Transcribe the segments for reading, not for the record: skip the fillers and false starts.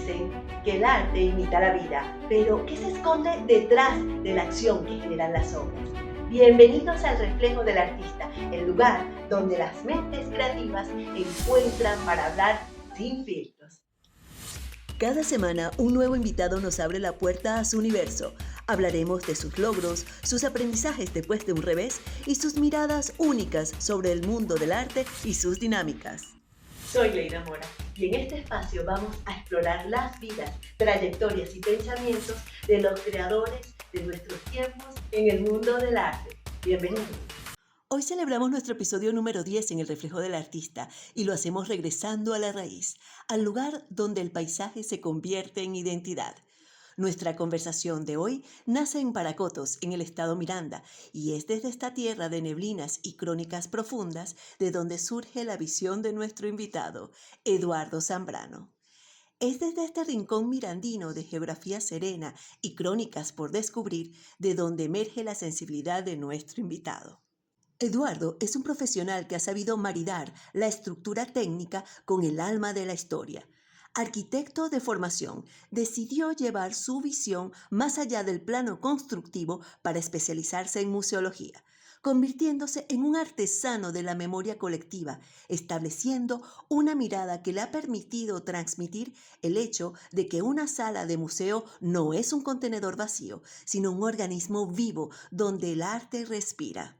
dicen que el arte imita la vida, pero ¿qué se esconde detrás de la acción que generan las obras? Bienvenidos al Reflejo del Artista, el lugar donde las mentes creativas encuentran para hablar sin filtros. Cada semana un nuevo invitado nos abre la puerta a su universo. Hablaremos de sus logros, sus aprendizajes después de un revés y sus miradas únicas sobre el mundo del arte y sus dinámicas. Soy Leida Mora y en este espacio vamos a explorar las vidas, trayectorias y pensamientos de los creadores de nuestros tiempos en el mundo del arte. Bienvenidos. Hoy celebramos nuestro episodio número 10 en El Reflejo del Artista y lo hacemos regresando a la raíz, al lugar donde el paisaje se convierte en identidad. Nuestra conversación de hoy nace en Paracotos, en el estado Miranda, y es desde esta tierra de neblinas y crónicas profundas de donde surge la visión de nuestro invitado, Eduardo Zambrano. Es desde este rincón mirandino de geografía serena y crónicas por descubrir de donde emerge la sensibilidad de nuestro invitado. Eduardo es un profesional que ha sabido maridar la estructura técnica con el alma de la historia. Arquitecto de formación, decidió llevar su visión más allá del plano constructivo para especializarse en museología, convirtiéndose en un artesano de la memoria colectiva, estableciendo una mirada que le ha permitido transmitir el hecho de que una sala de museo no es un contenedor vacío, sino un organismo vivo donde el arte respira.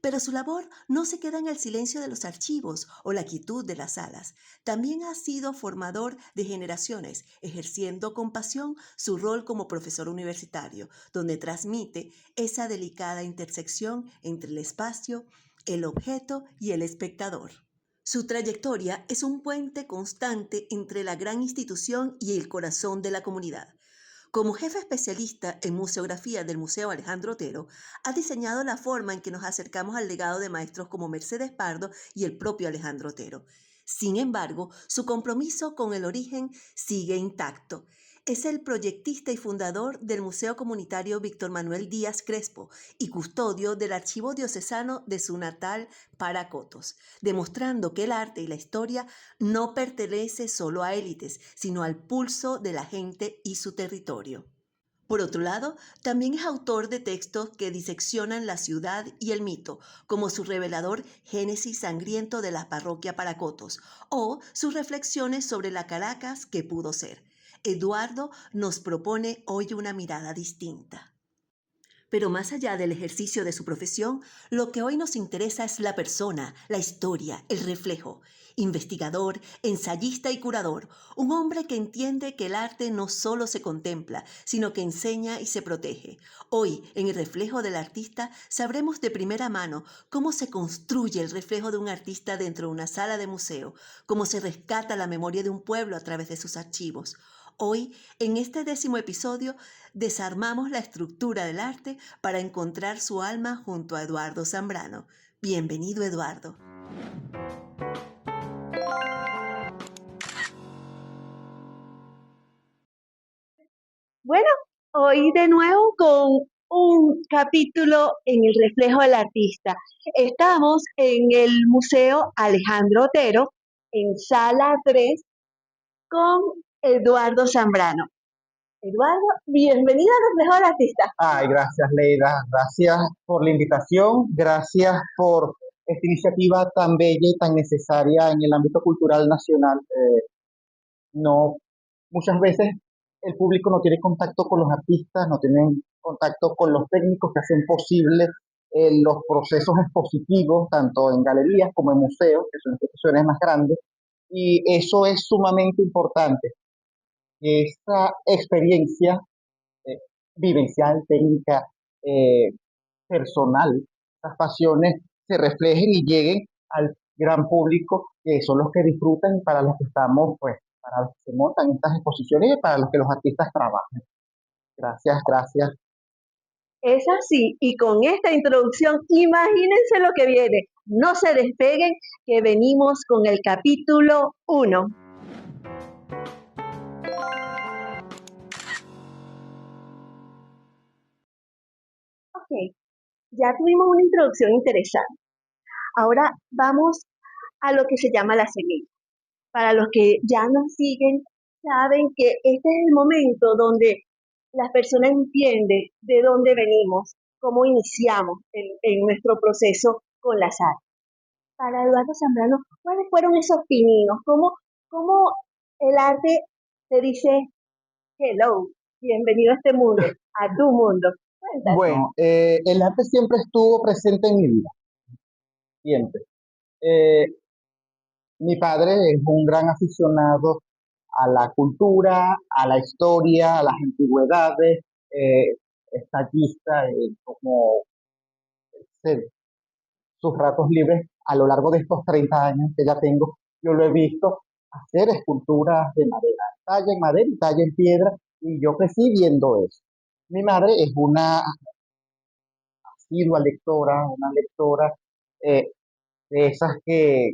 Pero su labor no se queda en el silencio de los archivos o la quietud de las salas. También ha sido formador de generaciones, ejerciendo con pasión su rol como profesor universitario, donde transmite esa delicada intersección entre el espacio, el objeto y el espectador. Su trayectoria es un puente constante entre la gran institución y el corazón de la comunidad. Como jefe especialista en museografía del Museo Alejandro Otero, ha diseñado la forma en que nos acercamos al legado de maestros como Mercedes Pardo y el propio Alejandro Otero. Sin embargo, su compromiso con el origen sigue intacto. Es el proyectista y fundador del Museo Comunitario Víctor Manuel Díaz Crespo y custodio del Archivo Diocesano de su natal Paracotos, demostrando que el arte y la historia no pertenece solo a élites, sino al pulso de la gente y su territorio. Por otro lado, también es autor de textos que diseccionan la ciudad y el mito, como su revelador Génesis sangriento de la parroquia Paracotos, o sus reflexiones sobre la Caracas que pudo ser. Eduardo nos propone hoy una mirada distinta. Pero más allá del ejercicio de su profesión, lo que hoy nos interesa es la persona, la historia, el reflejo. Investigador, ensayista y curador, un hombre que entiende que el arte no solo se contempla, sino que enseña y se protege. Hoy, en el reflejo del artista, sabremos de primera mano cómo se construye el reflejo de un artista dentro de una sala de museo, cómo se rescata la memoria de un pueblo a través de sus archivos. Hoy, en este 10º episodio, desarmamos la estructura del arte para encontrar su alma junto a Eduardo Zambrano. Bienvenido, Eduardo. Bueno, hoy de nuevo con un capítulo en el reflejo del artista. Estamos en el Museo Alejandro Otero, en Sala 3, con Eduardo Zambrano. Eduardo, bienvenido al reflejo del artista. Ay, gracias, Leida. Gracias por la invitación. Gracias por esta iniciativa tan bella y tan necesaria en el ámbito cultural nacional. No, muchas veces el público no tiene contacto con los artistas, no tienen contacto con los técnicos que hacen posible los procesos expositivos, tanto en galerías como en museos, que son instituciones más grandes, y eso es sumamente importante. Esta experiencia eh, vivencial, técnica, eh, personal, las pasiones se reflejen y lleguen al gran público, que son los que disfrutan y para los que estamos, pues, para los que se montan estas exposiciones y para los que los artistas trabajan. Gracias, gracias. Es así, y con esta introducción, imagínense lo que viene. No se despeguen, que venimos con el capítulo 1. Ok, ya tuvimos una introducción interesante. Ahora vamos a lo que se llama la semilla. Para los que ya nos siguen saben que este es el momento donde las personas entienden de dónde venimos, cómo iniciamos en nuestro proceso con las artes. Para Eduardo Zambrano, ¿cuáles fueron esos pininos? ¿Cómo el arte te dice, hello, bienvenido a este mundo, a tu mundo? Cuéntanos. Bueno, el arte siempre estuvo presente en mi vida, siempre. Eh, Mi padre es un gran aficionado a la cultura, a la historia, a las antigüedades, eh, estallista, como se- sus ratos libres a lo largo de estos 30 años que ya tengo, yo lo he visto hacer esculturas de madera, talla en madera y talla en piedra, y yo crecí viendo eso. Mi madre es una asidua lectora, una lectora eh, de esas que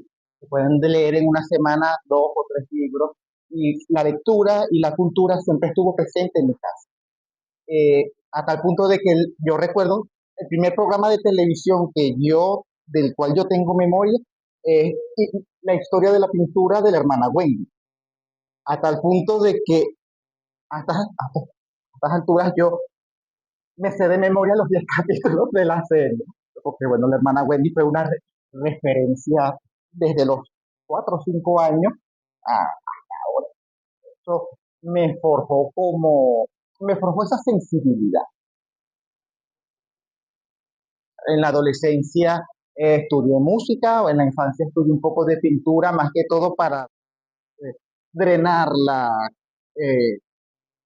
pueden leer en una semana 2 o 3 libros, y la lectura y la cultura siempre estuvo presente en mi casa. A tal punto de que yo recuerdo el primer programa de televisión del cual yo tengo memoria, es la historia de la pintura de la hermana Wendy. A tal punto de que a estas alturas yo me sé de memoria los 10 capítulos de la serie. Porque bueno, la hermana Wendy fue una referencia desde los 4 o 5 años hasta ahora. Eso me forjó esa sensibilidad. En la adolescencia estudié música, o en la infancia estudié un poco de pintura, más que todo para eh, drenar eh,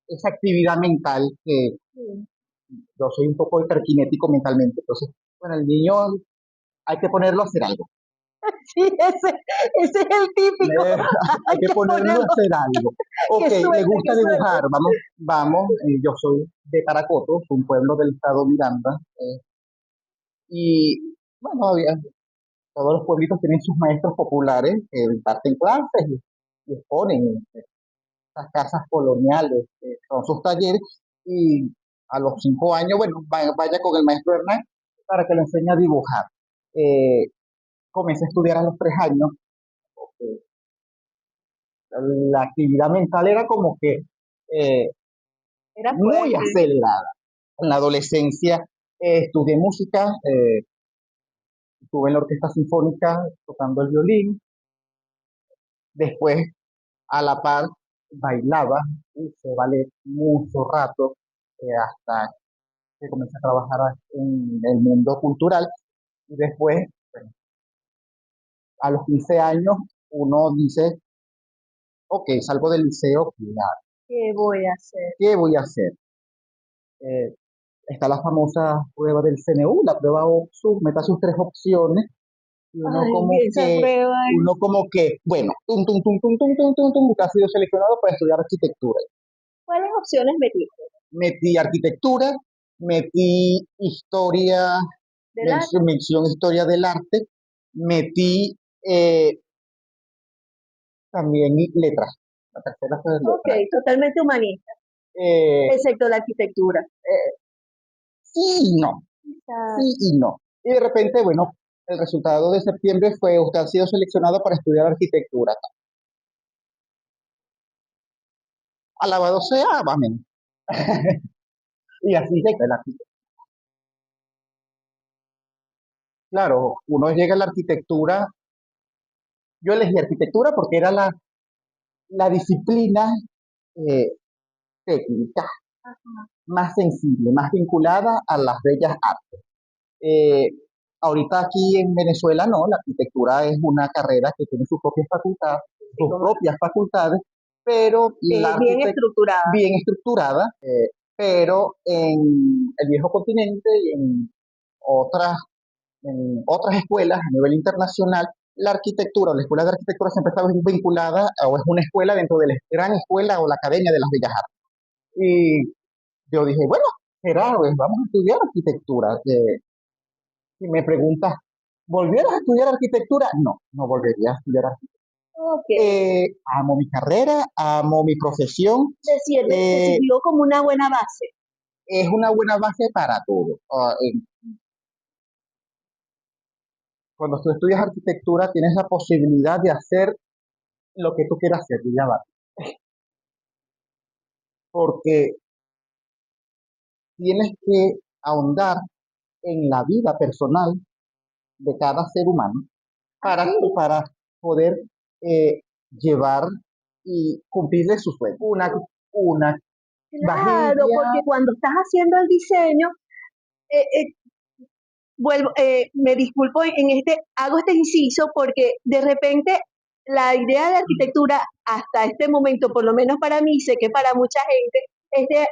esa actividad mental, que Sí, yo soy un poco hiperkinético mentalmente. Entonces, bueno, el niño hay que ponerlo a hacer algo. sí, ese es el típico. Eh, hay Hay que que ponerlo a ponerlo, hacer algo. que Ok, le suelte, gusta que dibujar, suelte. vamos, yo soy de Paracoto, un pueblo del estado Miranda, y bueno, todos los pueblitos tienen sus maestros populares que imparten clases y exponen en estas casas coloniales, son sus talleres, y a los 5 años, bueno, vaya con el maestro Hernán para que le enseñe a dibujar. Eh, Comencé a estudiar a los 3 años, porque la actividad mental era como que eh, Era muy fuerte. acelerada. En la adolescencia estudié música, estuve en la orquesta sinfónica tocando el violín, después a la par bailaba, hice ballet mucho rato, hasta que comencé a trabajar en el mundo cultural, y después, bueno, a los 15 años, uno dice, ok, salgo del liceo, ¿Qué voy a hacer? ¿qué voy a hacer? Eh, Está la famosa prueba del CNU, la prueba OXU, meta sus 3 opciones, y Ay, esa prueba uno es. como que, bueno, usted ha sido seleccionado para estudiar arquitectura. ¿Cuáles opciones metiste? Metí arquitectura, metí historia, ¿Del arte? mención historia del arte, metí eh, también letras. La tercera fue Ok, letras. totalmente humanista, Eh, excepto la arquitectura. sí y no, Quizás. sí y no. Y de repente, bueno, el resultado de septiembre fue: usted ha sido seleccionado para estudiar arquitectura. Alabado sea, amén. Y así llega el arquitecto. Claro, uno llega a la arquitectura. Yo elegí arquitectura porque era la disciplina eh, técnica más sensible, más vinculada a las bellas artes. Eh, Ahorita aquí en Venezuela no, la arquitectura es una carrera que tiene Sí, sus como propias facultades, pero la bien arquitectura estructurada. bien estructurada, pero en el viejo continente y otras, en otras escuelas a nivel internacional, la arquitectura, la escuela de arquitectura siempre está vinculada, o es una escuela dentro de la gran escuela o la academia de las bellas artes. Y yo dije, bueno, Gerardo, pues vamos a estudiar arquitectura. Si me preguntas, ¿volvieras a estudiar arquitectura? No, no volvería a estudiar arquitectura. Ok, Amo mi carrera, amo mi profesión. te eh, sirvió como una buena base. es una buena base para todo. Cuando tú estudias arquitectura, tienes la posibilidad de hacer lo que tú quieras hacer. Ya va. porque tienes que ahondar en la vida personal de cada ser humano Así, para poder llevar y cumplirle sus sueños. Una claro, tragedia. porque cuando estás haciendo el diseño, eh, eh, me disculpo hago este inciso porque de repente la idea de arquitectura hasta este momento, por lo menos para mí, sé que para mucha gente, es de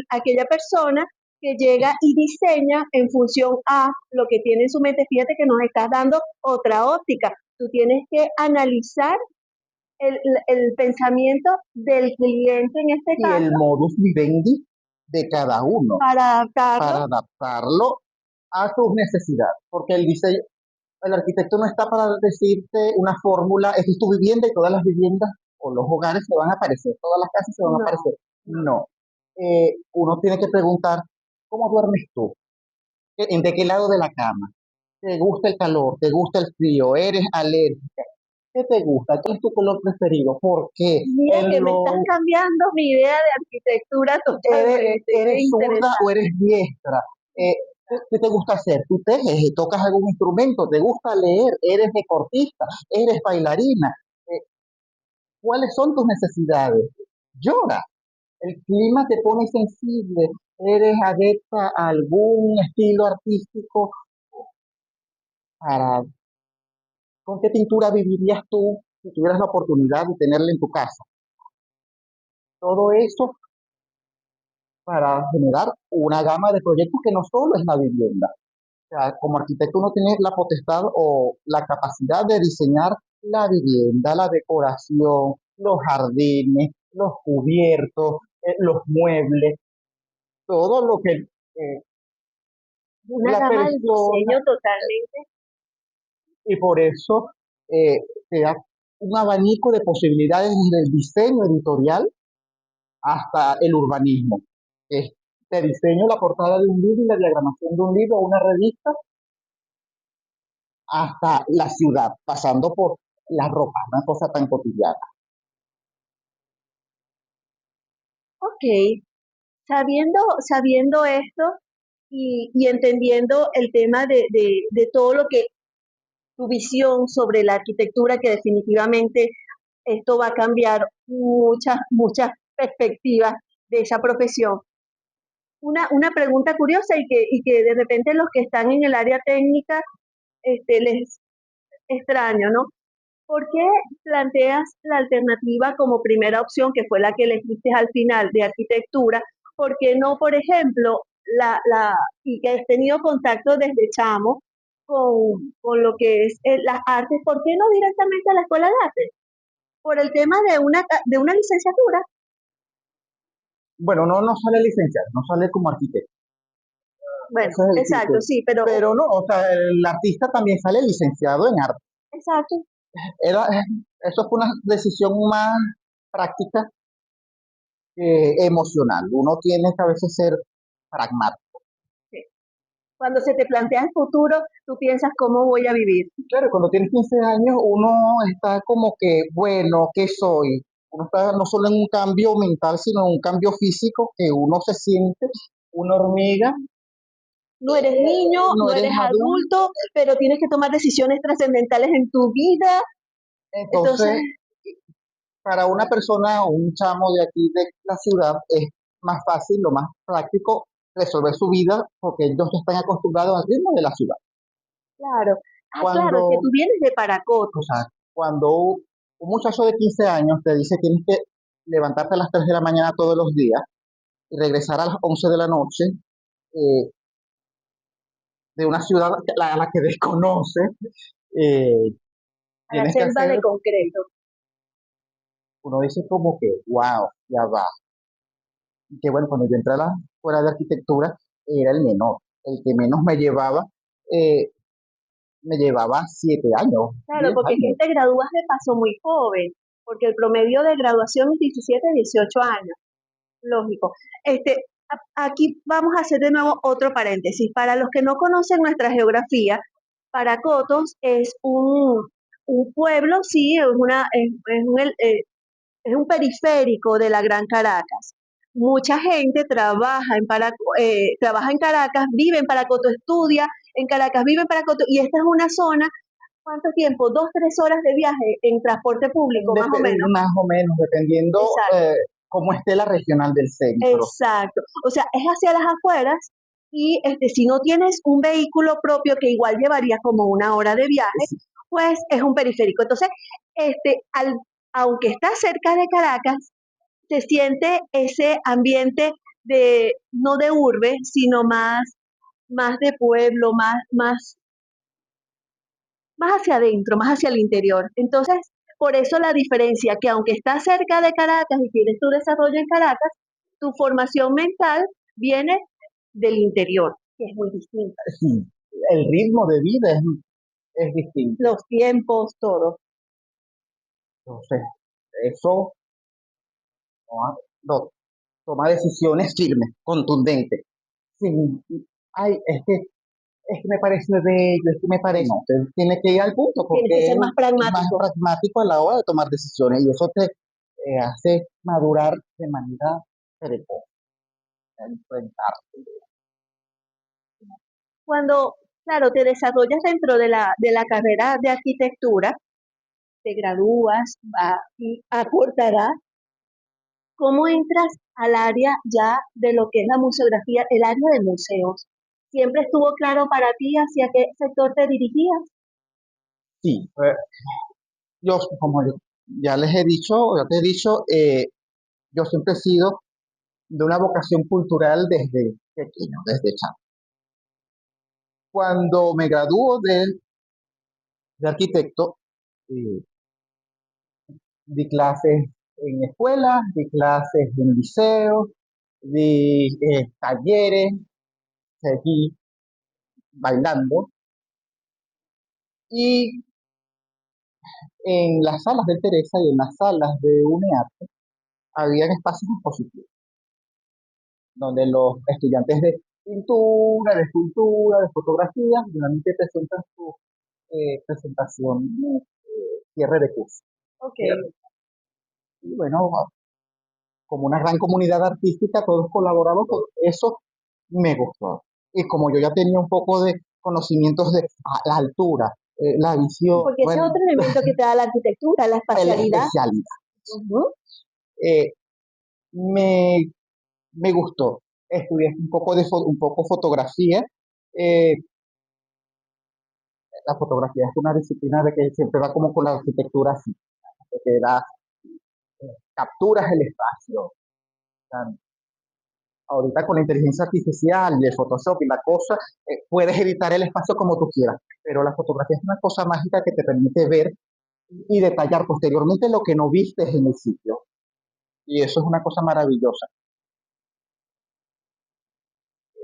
aquella persona que llega y diseña en función a lo que tiene en su mente. Fíjate que nos estás dando otra óptica. Tú tienes que analizar el, el pensamiento del cliente en este Y el caso modus vivendi de cada uno para adaptarlo. para adaptarlo a sus necesidades, porque el arquitecto no está para decirte una fórmula, esta es tu vivienda y todas las viviendas o los hogares se van a parecer, todas las casas se van a No, parecer. No. Uno tiene que preguntar, ¿cómo duermes tú? ¿De qué lado de la cama? ¿Te gusta el calor? ¿Te gusta el frío? ¿Eres alérgica? ¿Qué te gusta? ¿Cuál es tu color preferido? ¿Por qué? mira que me estás cambiando mi idea de arquitectura totalmente. Qué ¿Eres zurda o interesante. eres diestra? ¿Qué te gusta hacer? ¿Tú tejes? ¿Tocas algún instrumento? ¿Te gusta leer? ¿Eres deportista? ¿Eres bailarina? Eh, ¿Cuáles son tus necesidades? Llora. El clima te pone sensible. ¿Eres adepta a algún estilo artístico? Para, ¿Con qué pintura vivirías tú si tuvieras la oportunidad de tenerla en tu casa? Todo eso para generar una gama de proyectos que no solo es la vivienda. O sea, como arquitecto uno tiene la potestad o la capacidad de diseñar la vivienda, la decoración, los jardines, los cubiertos, los muebles, todo lo que Una la gama de persona, diseño totalmente. y por eso eh, te da un abanico de posibilidades desde el diseño editorial hasta el urbanismo. Te diseño la portada de un libro y la diagramación de un libro o una revista hasta la ciudad, pasando por la ropa, una cosa tan cotidiana. Ok, sabiendo esto y entendiendo el tema de todo lo que tu visión sobre la arquitectura, que definitivamente esto va a cambiar muchas perspectivas de esa profesión. Una pregunta curiosa y que de repente los que están en el área técnica les extraño, ¿no? ¿Por qué planteas la alternativa como primera opción, que fue la que elegiste al final de arquitectura? ¿Por qué no, por ejemplo, y que has tenido contacto desde chamo con lo que es las artes? ¿Por qué no directamente a la escuela de arte? Por el tema de una licenciatura. Bueno, no sale licenciado, no sale como arquitecto, Bueno, ese es el exacto, título. sí, pero Pero no, o sea, el artista también sale licenciado en arte. exacto. Era, eso fue una decisión más práctica que emocional. Uno tiene que a veces ser pragmático. Sí. Cuando se te plantea el futuro, tú piensas cómo voy a vivir. Claro, cuando tienes 15 años uno está como que, bueno, ¿qué soy? Uno está no solo en un cambio mental, sino en un cambio físico, que uno se siente una hormiga, No eres niño, no no eres eres adulto. adulto, pero tienes que tomar decisiones trascendentales en tu vida. Entonces, Entonces, para una persona o un chamo de aquí de la ciudad es más fácil, lo más práctico, resolver su vida porque ellos están acostumbrados al ritmo de la ciudad. claro. Ah, claro, es que Cuando, tú vienes de o Paracoto. sea, cuando un muchacho de 15 años te dice tienes que levantarte a las 3 de la mañana todos los días y regresar a las 11 de la noche eh, de una ciudad a la que desconoce, eh, A la tienes que selva hacer, de concreto. uno dice como que, wow, ya va. Y que bueno, cuando yo entré a la escuela de arquitectura, era el menor, el que menos eh, me llevaba 7 años, Claro, 10 porque es que años. te gradúas de paso muy joven, porque el promedio de graduación es 17, 18 años. Lógico. Aquí vamos a hacer de nuevo otro paréntesis. Para los que no conocen nuestra geografía, Paracotos es un pueblo, sí, es un periférico de la Gran Caracas. mucha gente trabaja en Caracas, vive en Paracoto, estudia en Caracas, vive en Paracoto, y esta es una zona, ¿cuánto tiempo? 2, 3 horas de viaje en transporte público, más o menos. Más o menos, dependiendo Exacto. cómo esté la regional del centro. Exacto. O sea, es hacia las afueras y si no tienes un vehículo propio que igual llevaría como 1 hora de viaje, Sí, pues es un periférico. Entonces, aunque está cerca de Caracas, se siente ese ambiente de, no de urbe, sino más de pueblo, más hacia adentro, más hacia el interior. Entonces, por eso la diferencia, que aunque estás cerca de Caracas y tienes tu desarrollo en Caracas, tu formación mental viene del interior, que es muy distinta. sí, el ritmo de vida es distinto. Los tiempos, todo. Entonces, eso no, toma decisiones firmes, contundentes. Sin, ay, es que me parece bello, es que me parece. No, usted tiene que ir al punto Tienes que porque ser más es más pragmático. pragmático a la hora de tomar decisiones y eso te hace madurar de manera precoz, enfrentarte. Cuando, claro, te desarrollas dentro de la carrera de arquitectura, te gradúas y aportará. ¿Cómo entras al área ya de lo que es la museografía, el área de museos? ¿Siempre estuvo claro para ti hacia qué sector te dirigías? Sí, yo, como ya les he dicho, ya te he dicho, yo siempre he sido de una vocación cultural desde pequeño, desde chamo. Cuando me graduó de arquitecto, eh, di clases en escuelas, di clases en liceos, di talleres, seguí bailando y en las salas de Teresa y en las salas de UNEARTE había espacios expositivos donde los estudiantes de pintura, de escultura, de fotografía, finalmente presentan su presentación, cierre de curso. Ok. Y bueno, como una gran comunidad artística, todos colaboramos con eso, me gustó. Y como yo ya tenía un poco de conocimientos de la altura, la visión, Porque ese es bueno, otro elemento que te da la arquitectura, la la espacialidad. especialidad, Ujú. eh, me, me gustó. Estudié un poco fotografía. Eh, la fotografía es una disciplina de que siempre va como con la arquitectura así, que te da, capturas el espacio. O sea, ahorita con la inteligencia artificial y el Photoshop y la cosa, puedes editar el espacio como tú quieras, pero la fotografía es una cosa mágica que te permite ver y detallar posteriormente lo que no viste en el sitio. Y eso es una cosa maravillosa.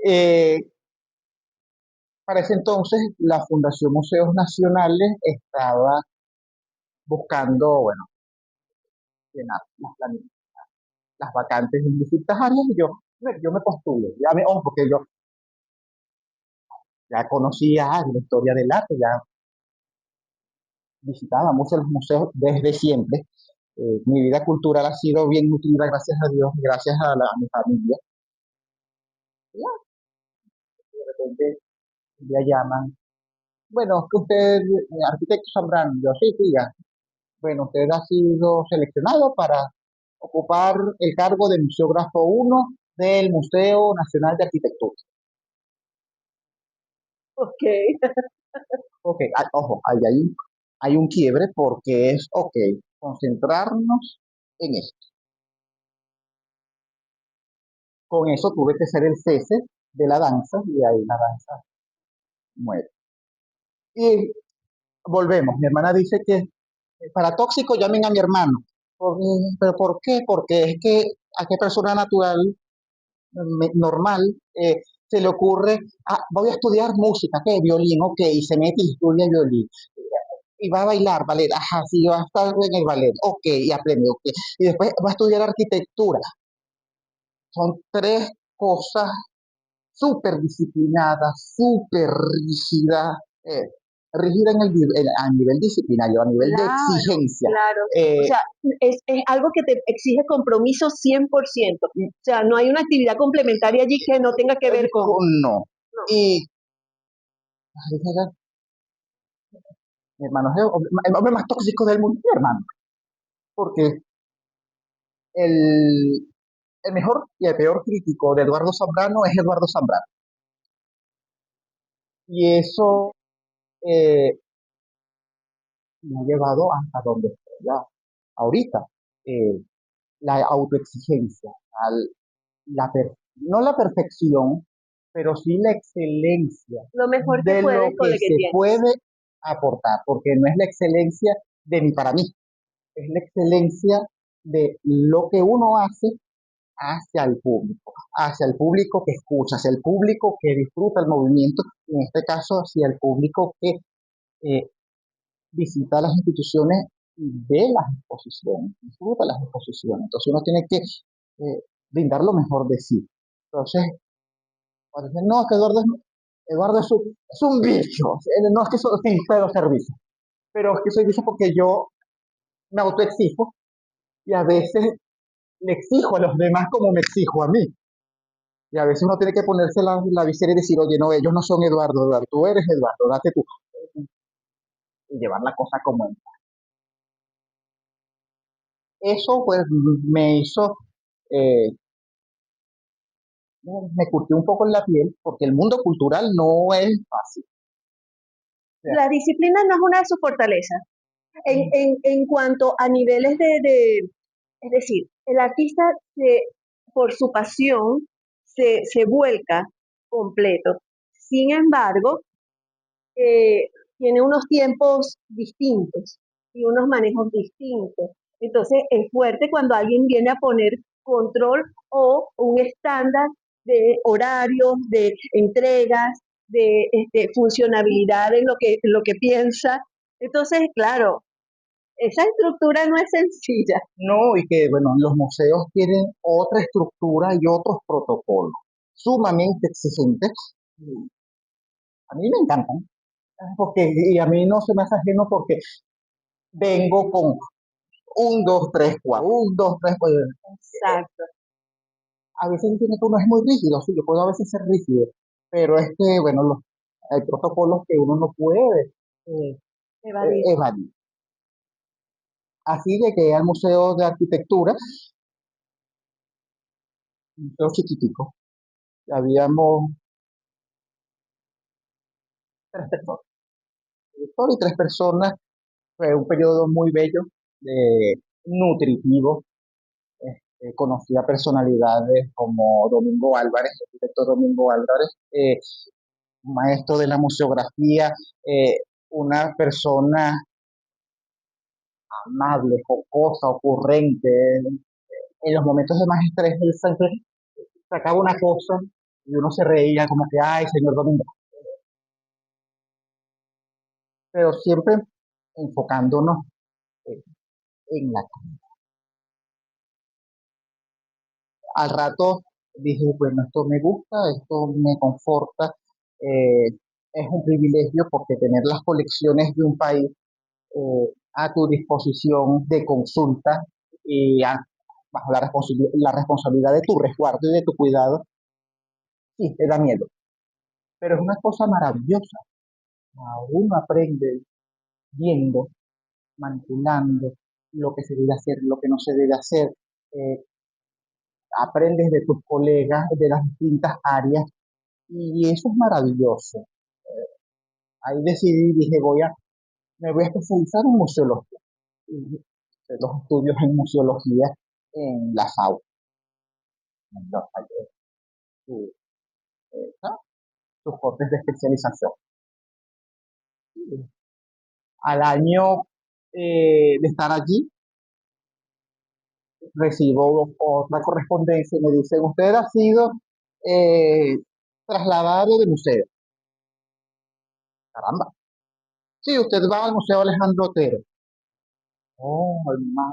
Eh, para ese entonces, la Fundación Museos Nacionales estaba buscando, bueno, llenar las vacantes en distintas áreas y yo me postulé, porque yo ya conocía la historia del arte, ya visitaba muchos los museos desde siempre. Mi vida cultural ha sido bien nutrida, gracias a Dios, gracias a mi familia. Y ya, de repente ya llaman, bueno, que usted, arquitecto Zambrano, yo sí, diga, bueno, usted ha sido seleccionado para ocupar el cargo de museógrafo uno del Museo Nacional de Arquitectura. Ok. Ok, ojo, hay un quiebre porque es, ok, concentrarnos en esto. Con eso tuve que hacer el cese de la danza y ahí la danza muere. Y volvemos, mi hermana dice que para tóxico llamen a mi hermano. ¿Pero por qué? Porque es que a qué persona natural, normal, se le ocurre, voy a estudiar música, ¿qué? Violín, ok, y se mete y estudia violín. Y va a bailar ballet, ajá, sí, va a estar en el ballet, ok, y aprende, ok. Y después va a estudiar arquitectura. Son tres cosas súper disciplinadas, súper rígidas. rígida a nivel disciplinario, a nivel de Claro, exigencia. claro. O sea, es algo que te exige compromiso 100%. O sea, no hay una actividad complementaria allí que no tenga que ver con... No. No. Y mi hermano es el hombre más tóxico del mundo, mi hermano. Porque el mejor y el peor crítico de Eduardo Zambrano es Eduardo Zambrano. Y eso eh, me ha llevado hasta donde estoy ya ahorita. Eh, la autoexigencia, no la perfección, pero sí la excelencia Lo mejor que de puedes lo con que lo que se tienes. puede aportar, porque no es la excelencia de mí para mí, es la excelencia de lo que uno hace hacia el público que escucha, hacia el público que disfruta el movimiento, y en este caso hacia el público que eh, visita las instituciones y ve las exposiciones, disfruta las exposiciones. Entonces uno tiene que brindar lo mejor de sí. Entonces, cuando dicen, no, que Eduardo es un bicho, no es que sí, pero servicio, pero es que soy bicho porque yo me autoexijo y a veces le exijo a los demás como me exijo a mí. Y a veces uno tiene que ponerse la visera y decir, oye, no, ellos no son Eduardo, Eduardo, tú eres Eduardo, date tú. Y llevar la cosa como es. Eso pues me hizo, eh, me curtió un poco en la piel, porque el mundo cultural no es fácil. O sea, La disciplina no es una de sus fortalezas. En cuanto a niveles es decir, el artista por su pasión se vuelca completo. Sin embargo, tiene unos tiempos distintos y unos manejos distintos. Entonces es fuerte cuando alguien viene a poner control o un estándar de horarios, de entregas, de funcionabilidad en lo que piensa. Entonces, claro, esa estructura no es sencilla. no, y que bueno, los museos tienen otra estructura y otros protocolos sumamente exigentes. A mí me encantan, porque, y a mí no se me hace ajeno porque vengo con un, dos, tres, cuatro, un, dos, tres, cuatro. Exacto. A veces entiendo que uno es muy rígido, sí, yo puedo a veces ser rígido, pero es que, bueno, hay protocolos que uno no puede Evadir. evadir. Así llegué al Museo de Arquitectura, un museo chiquitico, y habíamos tres personas, director y tres personas, fue un periodo muy bello, nutritivo. Conocí a personalidades como Domingo Álvarez, el arquitecto Domingo Álvarez, maestro de la museografía, una persona amable, jocosa, ocurrente. En los momentos de más estrés, él siempre sacaba una cosa y uno se reía como que, ay, señor Domingo, pero siempre enfocándonos eh, en la... Al rato dije, bueno, esto me gusta, esto me conforta, eh, es un privilegio porque tener las colecciones de un país a tu disposición de consulta y bajo la responsabilidad de tu resguardo y de tu cuidado, sí, te da miedo, pero es una cosa maravillosa. Uno aprende viendo, manipulando lo que se debe hacer, lo que no se debe hacer. eh, Aprendes de tus colegas de las distintas áreas y eso es maravilloso. Ahí decidí, dije, me voy a especializar en museología. Y los estudios en museología en la FAU, en los talleres, ¿no? Sus cortes de especialización. Al año de estar allí, recibo otra correspondencia y me dicen, usted ha sido eh, trasladado de museo. Caramba. Sí, usted va al Museo Alejandro Otero. Oh, el mar.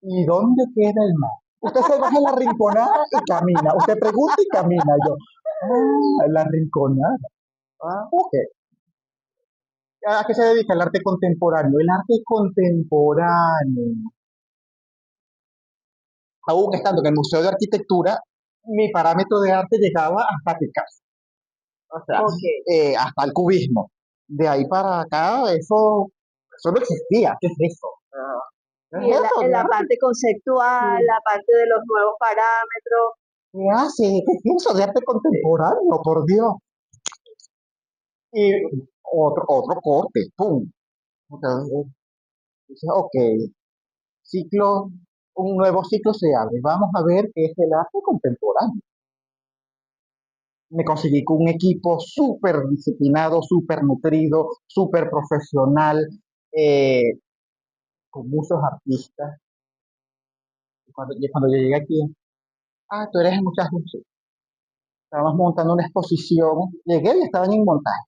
¿Y dónde queda el mar? Usted se baja en la rinconada y camina. Usted pregunta y camina. Yo, en la rinconada. Ah, ok. ¿A qué se dedica el arte contemporáneo? El arte contemporáneo, aún estando en el Museo de Arquitectura, mi parámetro de arte llegaba hasta Picasso, o sea, Ok. hasta el cubismo. De ahí para acá, eso no existía. ¿Qué es eso? ¿Qué Y es eso en de la arte? parte conceptual, la parte de los nuevos parámetros. ¿Qué hace? ¿Qué es eso de arte contemporáneo? Por Dios. Y otro corte, ¡pum! Entonces, dice, ok, ciclo, un nuevo ciclo se abre. Vamos a ver qué es el arte contemporáneo. Me conseguí con un equipo súper disciplinado, súper nutrido, súper profesional, eh, con muchos artistas. Y cuando yo llegué aquí, tú eres el muchacho, sí. Estábamos montando una exposición, llegué y estaban en montaje.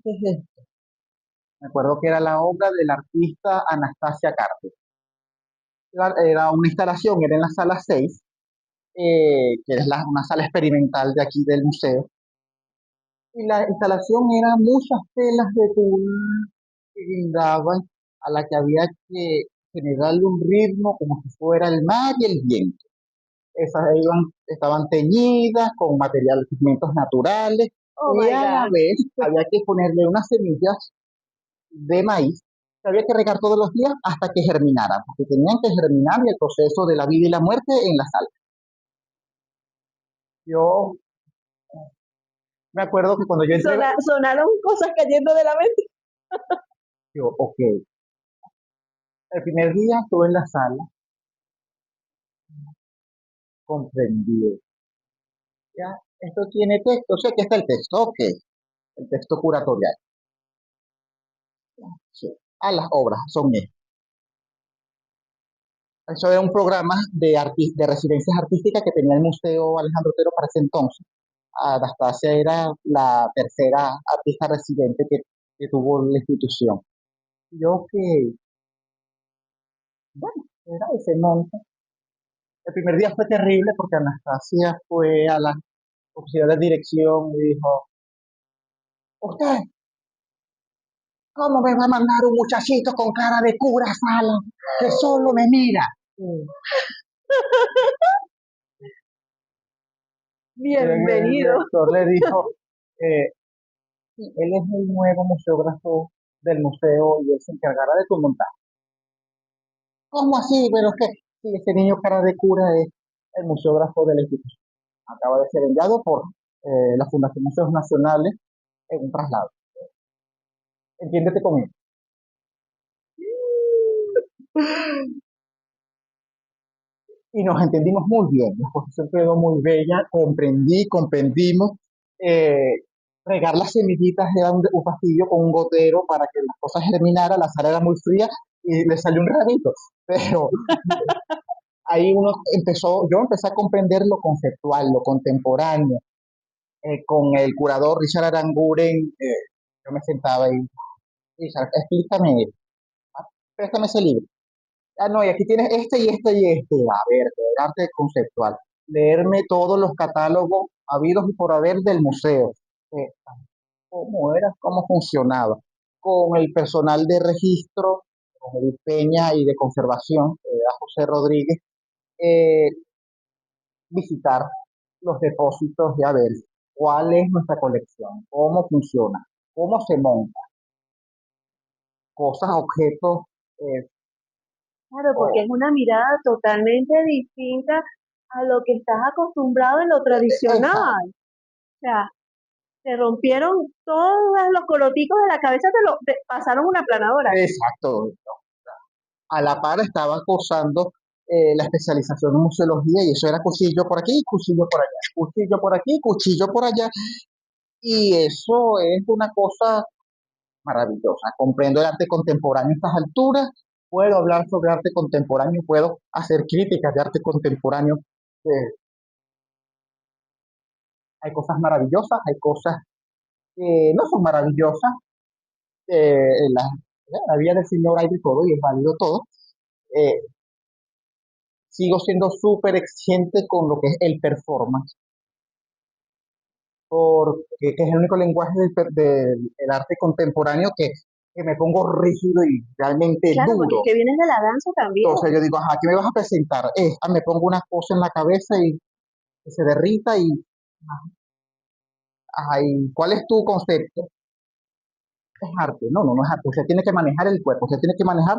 ¿Qué es esto? Me acuerdo que era la obra del artista Anastasia Carter. Era una instalación, era en la sala 6, que es una sala experimental de aquí del museo. Y la instalación era muchas telas de tul que guindaban, a la que había que generarle un ritmo como si fuera el mar y el viento. Esas estaban teñidas con materiales, pigmentos naturales, Oh y my a la God. vez había que ponerle unas semillas de maíz que había que regar todos los días hasta que germinaran, porque tenían que germinar y el proceso de la vida y la muerte en la sala. Yo me acuerdo que cuando yo entré, Sonaron cosas cayendo de la mente. yo, ok, el primer día estuve en la sala, comprendí, ya, esto tiene texto, sé que está el texto, ok, el texto curatorial, sí, las obras son estas. Eso era un programa de residencias artísticas que tenía el Museo Alejandro Otero para ese entonces. Anastasia era la tercera artista residente que tuvo la institución. Yo que, bueno, era ese monto. El primer día fue terrible porque Anastasia fue a la oficina de dirección y dijo, ¿usted cómo me va a mandar un muchachito con cara de cura a sala que solo me mira? El Bienvenido. director le dijo, eh, sí, él es el nuevo museógrafo del museo y él se encargará de tu montaje. ¿Cómo así? Pero es que si ese niño cara de cura es el museógrafo de la institución. Acaba de ser enviado por la Fundación Museos Nacionales en un traslado. Entiéndete conmigo. Y nos entendimos muy bien. La exposición quedó muy bella, comprendimos. eh, Regar las semillitas era un fastidio con un gotero para que las cosas germinaran, la sala era muy fría y le salió un rabito. Pero ahí yo empecé a comprender lo conceptual, lo contemporáneo. Con el curador Richard Aranguren, yo me sentaba y, Richard, explícame, préstame ese libro. No, y aquí tienes este y este y este. A ver, el arte conceptual. Leerme todos los catálogos habidos y por haber del museo. Eh, ¿Cómo era? ¿Cómo funcionaba? Con el personal de registro, con Edith Peña y de conservación, a José Rodríguez, eh, visitar los depósitos y a ver cuál es nuestra colección, cómo funciona, cómo se monta, cosas, objetos, eh, Claro, porque o- es una mirada totalmente distinta a lo que estás acostumbrado en lo tradicional. exacto, O sea, te rompieron todos los coroticos de la cabeza, te pasaron una planadora. exacto. A la par estaba cursando la especialización en museología y eso era cuchillo por aquí, cuchillo por allá, cuchillo por aquí, cuchillo por allá. Y eso es una cosa maravillosa. Comprendo el arte contemporáneo a estas alturas, puedo hablar sobre arte contemporáneo, puedo hacer críticas de arte contemporáneo. eh, Hay cosas maravillosas, hay cosas que no son maravillosas. La vida del Señor hay de todo y es válido todo. Eh, Sigo siendo súper exigente con lo que es el performance. porque que es el único lenguaje del arte contemporáneo que me pongo rígido y realmente Claro, porque es duro. que vienes de la danza también. Entonces yo digo, ajá, ¿qué me vas a presentar? Me pongo una cosa en la cabeza y que se derrita y, ajá, ¿y cuál es tu concepto? Es arte. No, no, no es arte. Usted tiene que manejar el cuerpo, usted tiene que manejar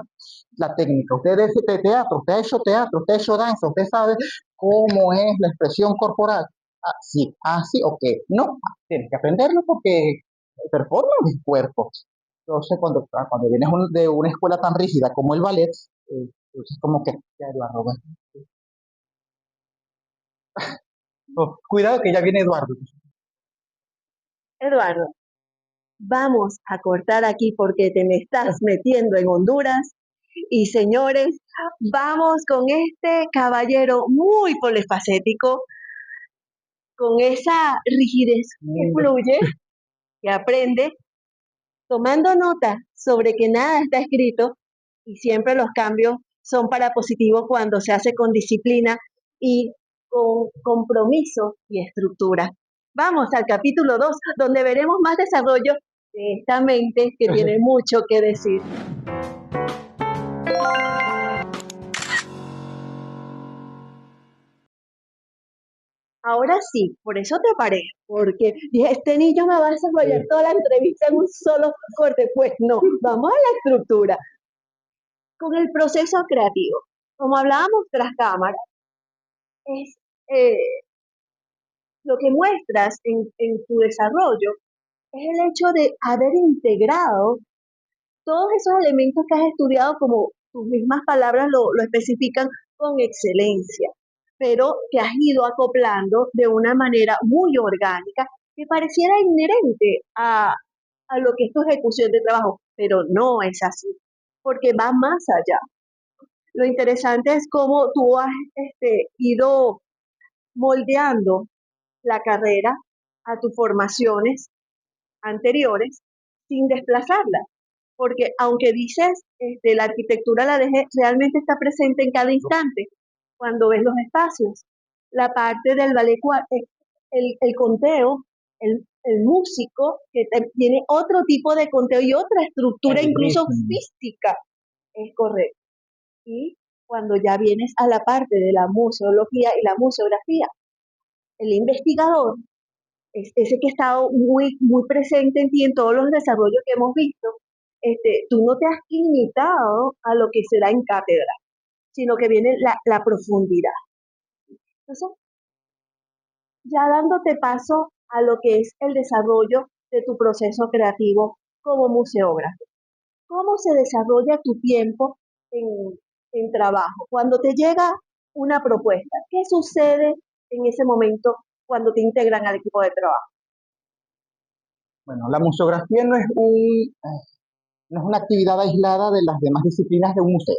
la técnica. Usted es de teatro, usted ha hecho danza, usted sabe cómo es la expresión corporal. Ah, sí, ok. No, tienes que aprenderlo porque performance es cuerpo. Entonces, cuando vienes de una escuela tan rígida como el ballet, entonces como que, ya, Eduardo, bueno, oh, cuidado que ya viene Eduardo. Eduardo, vamos a cortar aquí porque te me estás metiendo en Honduras. Y señores, vamos con este caballero muy polifacético, con esa rigidez que Mm, fluye, que aprende, tomando nota sobre que nada está escrito y siempre los cambios son para positivo cuando se hace con disciplina y con compromiso y estructura. Vamos al capítulo 2, donde veremos más desarrollo de esta mente que tiene mucho que decir. Ahora sí, por eso te paré, porque dije, este niño me va a desarrollar toda la entrevista en un solo corte. Pues no, vamos a la estructura. Con el proceso creativo, como hablábamos tras cámara, es lo que muestras en tu desarrollo, es el hecho de haber integrado todos esos elementos que has estudiado, como tus mismas palabras lo especifican, con excelencia, pero que has ido acoplando de una manera muy orgánica que pareciera inherente a lo que es tu ejecución de trabajo, pero no es así, porque va más allá. Lo interesante es cómo tú has ido moldeando la carrera a tus formaciones anteriores sin desplazarla. Porque aunque dices, la arquitectura la dejé, realmente está presente en cada instante, cuando ves los espacios. La parte del ballet, el conteo, el músico, que tiene otro tipo de conteo y otra estructura, el incluso ritmo. física, es correcto. Y cuando ya vienes a la parte de la museología y la museografía, el investigador es ese que ha estado muy, muy presente en ti en todos los desarrollos que hemos visto. Tú no te has limitado a lo que se da en cátedra, sino que viene la profundidad. Entonces, ya dándote paso a lo que es el desarrollo de tu proceso creativo como museógrafo. ¿Cómo se desarrolla tu tiempo en trabajo? Cuando te llega una propuesta, ¿qué sucede en ese momento cuando te integran al equipo de trabajo? Bueno, la museografía no es una actividad aislada de las demás disciplinas de un museo.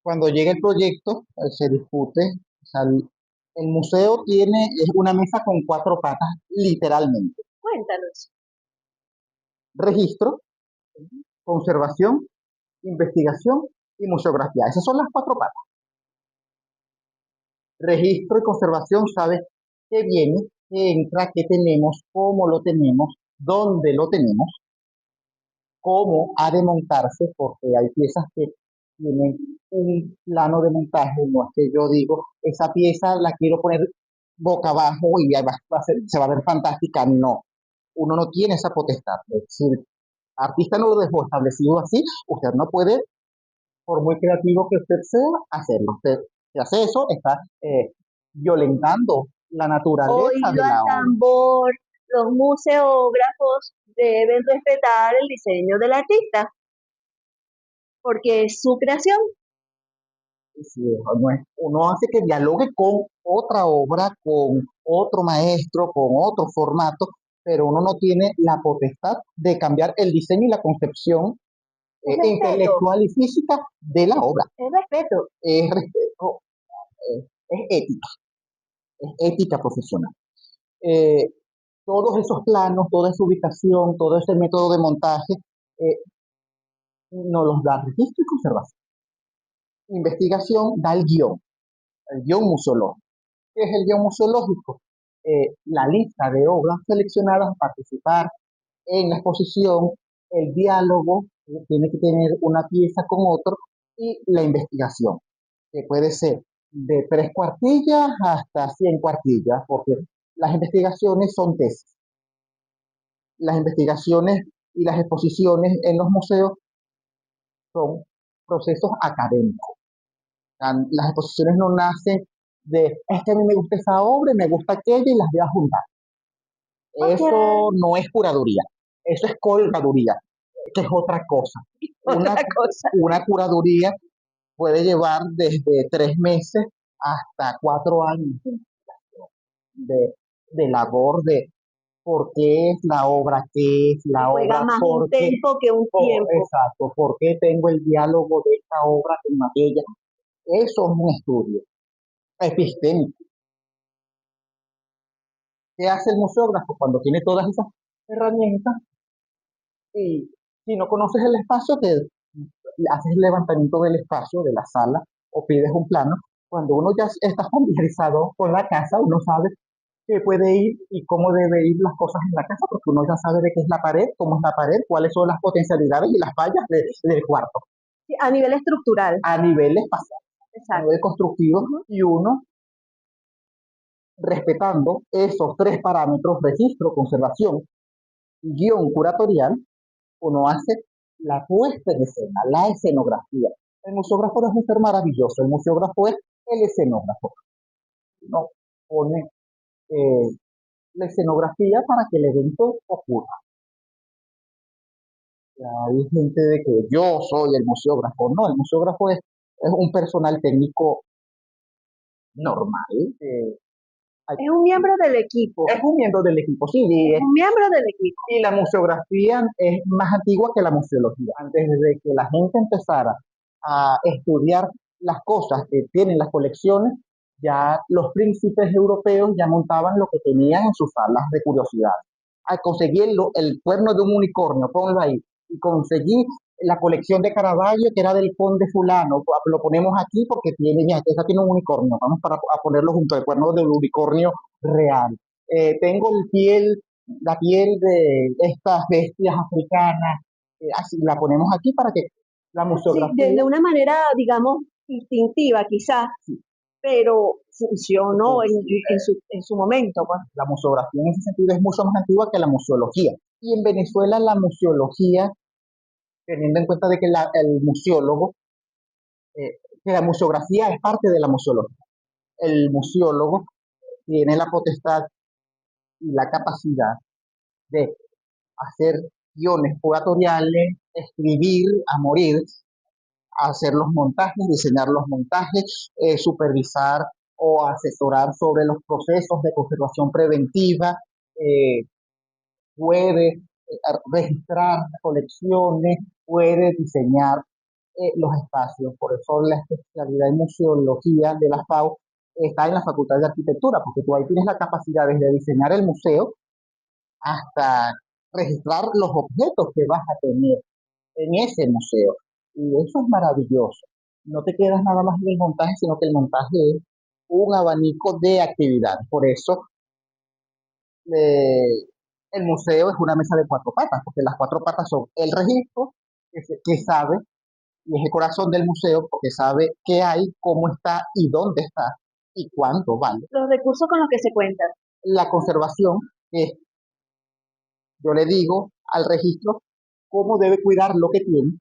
Cuando llega el proyecto, se discute. O sea, el museo es una mesa con cuatro patas, literalmente. Cuéntanos. Registro, conservación, investigación y museografía. Esas son las cuatro patas. Registro y conservación, sabes qué viene, qué entra, qué tenemos, cómo lo tenemos, dónde lo tenemos, cómo ha de montarse, porque hay piezas que tienen un plano de montaje, no es que yo digo, esa pieza la quiero poner boca abajo y se va a ver fantástica, no, uno no tiene esa potestad, es decir, el artista no lo dejó establecido así, usted no puede, por muy creativo que usted sea, hacerlo, usted si hace eso, está violentando la naturaleza Oído de al la obra. tambor, los museógrafos deben respetar el diseño del artista, porque es su creación. Sí, uno hace que dialogue con otra obra, con otro maestro, con otro formato, pero uno no tiene la potestad de cambiar el diseño y la concepción Es respeto, intelectual y física de la obra. es respeto. Es respeto, es ética, es ética profesional. Eh, todos esos planos, toda esa ubicación, todo ese método de montaje, eh, nos los da registro y conservación. Investigación da el guión museológico. ¿Qué es el guión museológico? la lista de obras seleccionadas a participar en la exposición, el diálogo, tiene que tener una pieza con otro, y la investigación, que puede ser de 3 cuartillas hasta 100 cuartillas, porque las investigaciones son tesis. Las investigaciones y las exposiciones en los museos son procesos académicos. Las exposiciones no nacen de, es que a mí me gusta esa obra y me gusta aquella y las voy a juntar. Eso no es curaduría, eso es colgaduría, que es otra cosa. Otra Una, cosa. una curaduría puede llevar desde 3 meses hasta 4 años de labor de por qué es la obra, qué es la Juega obra, más un por qué, tiempo que un tiempo. exacto, por qué tengo el diálogo de esta obra con aquella. Eso es un estudio epistémico. ¿Qué hace el museógrafo cuando tiene todas esas herramientas? Y si no conoces el espacio, te haces el levantamiento del espacio, de la sala, o pides un plano. Cuando uno ya está familiarizado con la casa, uno sabe qué puede ir y cómo debe ir las cosas en la casa, porque uno ya sabe de qué es la pared, cómo es la pared, cuáles son las potencialidades y las fallas del cuarto, Sí, a nivel estructural. a nivel espacial, a Exacto. nivel constructivo, y uno, respetando esos 3 parámetros: registro, conservación y guión curatorial, uno hace la puesta en escena, la escenografía. El museógrafo no es un ser maravilloso, el museógrafo es el escenógrafo. Uno pone eh, la escenografía para que el evento ocurra. Hay gente de que yo soy el museógrafo. No, el museógrafo es un personal técnico normal. Es un miembro del equipo. Es un miembro del equipo, sí. Es un miembro del equipo. Y la museografía es más antigua que la museología. Antes de que la gente empezara a estudiar las cosas que tienen las colecciones, ya los príncipes europeos ya montaban lo que tenían en sus salas de curiosidad. Al conseguir el cuerno de un unicornio, ponlo ahí, y conseguí la colección de Caravaggio que era del conde fulano, lo ponemos aquí porque tiene, ya, esa tiene un unicornio, vamos a ponerlo junto al cuerno del unicornio real. Tengo la piel de estas bestias africanas, así la ponemos aquí para que la Sí, museografía, de una manera, digamos, instintiva quizás, sí, pero funcionó en su momento, pues. la museografía en ese sentido es mucho más antigua que la museología. Y en Venezuela la museología, teniendo en cuenta de que el museólogo, que la museografía es parte de la museología. El museólogo tiene la potestad y la capacidad de hacer guiones curatoriales, escribir a morir, hacer los montajes, diseñar los montajes, supervisar o asesorar sobre los procesos de conservación preventiva, eh, puede registrar colecciones, puede diseñar los espacios. Por eso la especialidad en museología de la FAO está en la Facultad de Arquitectura, porque tú ahí tienes la capacidad desde diseñar el museo hasta registrar los objetos que vas a tener en ese museo. Y eso es maravilloso. No te quedas nada más en el montaje, sino que el montaje es un abanico de actividades. Por eso el museo es una mesa de 4 patas, porque las 4 patas son el registro, que sabe, y es el corazón del museo, porque sabe qué hay, cómo está y dónde está y cuánto vale. Los recursos con los que se cuentan. La conservación, que yo le digo al registro cómo debe cuidar lo que tiene.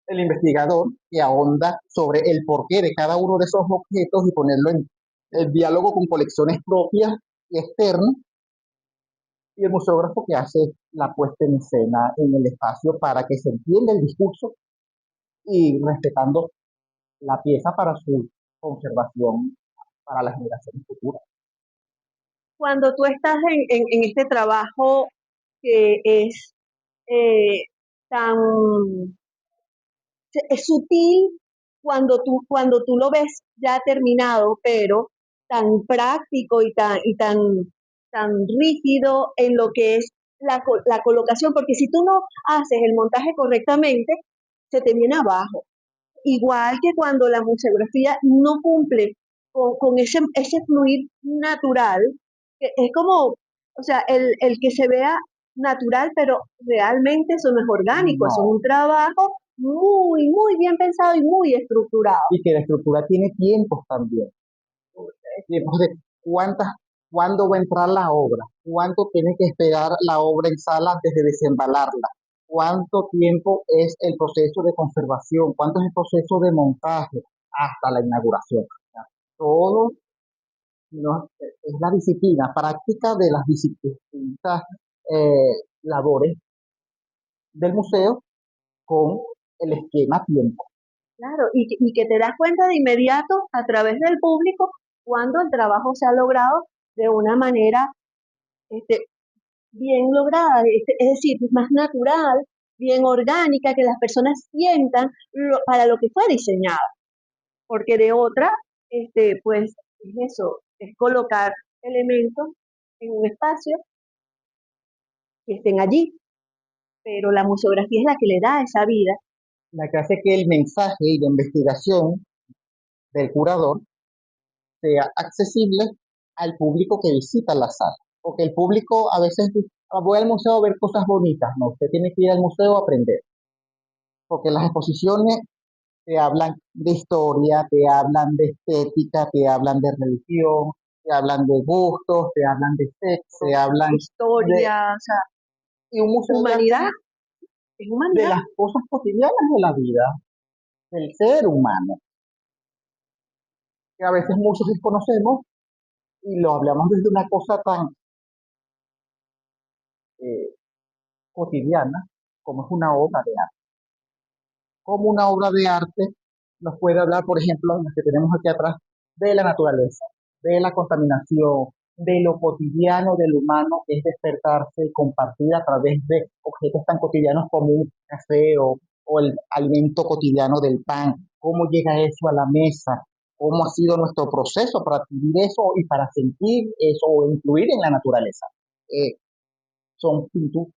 El investigador que ahonda sobre el porqué de cada uno de esos objetos y ponerlo en el diálogo con colecciones propias y externas, y el museógrafo que hace la puesta en escena en el espacio para que se entienda el discurso y respetando la pieza para su conservación para las generaciones futuras. Cuando tú estás en este trabajo que es eh, tan es sutil cuando tú lo ves ya terminado, pero tan práctico tan rígido en lo que es la colocación, porque si tú no haces el montaje correctamente, se te viene abajo. Igual que cuando la museografía no cumple con ese fluir natural, que es como, o sea, el que se vea natural, pero realmente eso no es orgánico, eso es No, un trabajo muy, muy bien pensado y muy estructurado. y que la estructura tiene tiempos también. Tiempos de cuántas, cuándo va a entrar la obra, cuánto tiene que esperar la obra en sala antes de desembalarla, cuánto tiempo es el proceso de conservación, cuánto es el proceso de montaje hasta la inauguración. O sea, todo es la disciplina práctica de las distintas labores del museo con el esquema tiempo. Claro, y que te das cuenta de inmediato a través del público cuando el trabajo se ha logrado de una manera este, bien lograda, es decir, más natural, bien orgánica, que las personas sientan para lo que fue diseñada, porque de otra, pues es eso, es colocar elementos en un espacio que estén allí, pero la museografía es la que le da esa vida. La que hace que el mensaje y la investigación del curador sea accesible al público que visita la sala. Porque el público a veces dice, "Ah, voy al museo a ver cosas bonitas". No, usted tiene que ir al museo a aprender. Porque las exposiciones te hablan de historia, te hablan de estética, te hablan de religión, te hablan de gustos, te hablan de sexo, te hablan de... Historia, o sea, Y un museo de arte humanidad, es de humanidad. las cosas cotidianas de la vida, del ser humano, que a veces muchos desconocemos y lo hablamos desde una cosa tan eh, cotidiana como es una obra de arte. Como una obra de arte nos puede hablar, por ejemplo, las que tenemos aquí atrás, de la naturaleza, de la contaminación, de lo cotidiano del humano, que es despertarse y compartir a través de objetos tan cotidianos como un café o el alimento cotidiano del pan, cómo llega eso a la mesa, cómo ha sido nuestro proceso para adquirir eso y para sentir eso o influir en la naturaleza. Eh, son pinturas.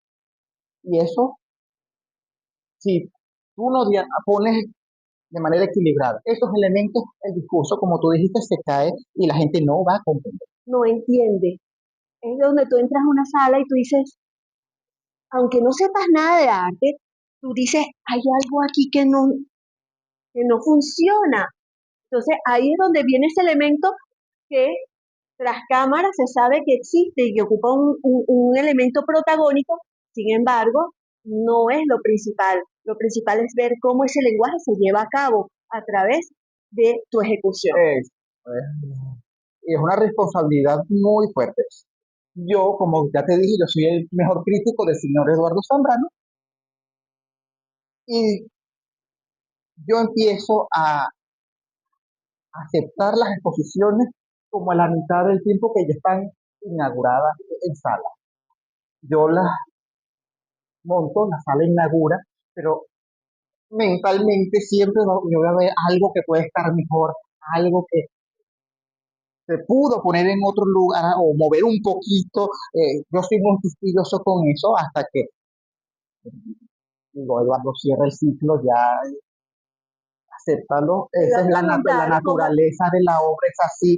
Y eso, si tú no pones de manera equilibrada esos elementos, el discurso, como tú dijiste, se cae y la gente no va a comprender. No entiende. Es donde tú entras a una sala y tú dices, aunque no sepas nada de arte, tú dices, hay algo aquí que no funciona. Entonces ahí es donde viene ese elemento que tras cámara se sabe que existe y que ocupa un elemento protagónico, sin embargo, no es lo principal. Lo principal es ver cómo ese lenguaje se lleva a cabo a través de tu ejecución. Es una responsabilidad muy fuerte. Yo, como ya te dije, yo soy el mejor crítico del señor Eduardo Zambrano y yo empiezo a aceptar las exposiciones como a la mitad del tiempo que ya están inauguradas en sala. Yo las monto, la sala inaugura, pero mentalmente siempre yo voy a ver algo que puede estar mejor, algo que se pudo poner en otro lugar o mover un poquito. Yo soy muy quisquilloso con eso hasta que, digo, Eduardo cierra el ciclo, ya acéptalo. Te iba Esa a es la preguntar cómo, naturaleza de la obra, es así,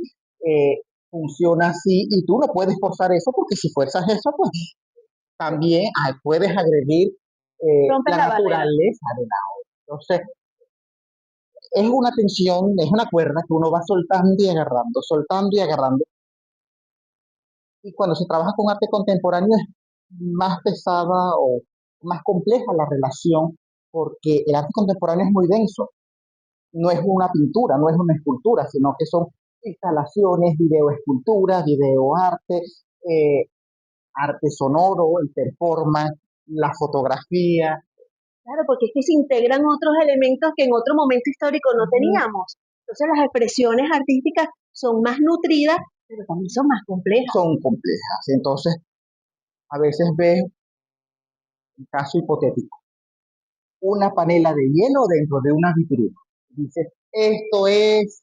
funciona así y tú no puedes forzar eso porque si fuerzas eso, pues también puedes agredir rompes la la barrera. naturaleza de la obra. Entonces, es una tensión, es una cuerda que uno va soltando y agarrando. Y cuando se trabaja con arte contemporáneo es más pesada o más compleja la relación porque el arte contemporáneo es muy denso. No es una pintura, no es una escultura, sino que son instalaciones, videoesculturas, videoarte, arte sonoro, el performance, la fotografía. Claro, porque es que se integran otros elementos que en otro momento histórico no teníamos. Entonces las expresiones artísticas son más nutridas, pero también son más complejas. Son complejas. Entonces, a veces ves un caso hipotético, una panela de hielo dentro de una vitrina. Dices, esto es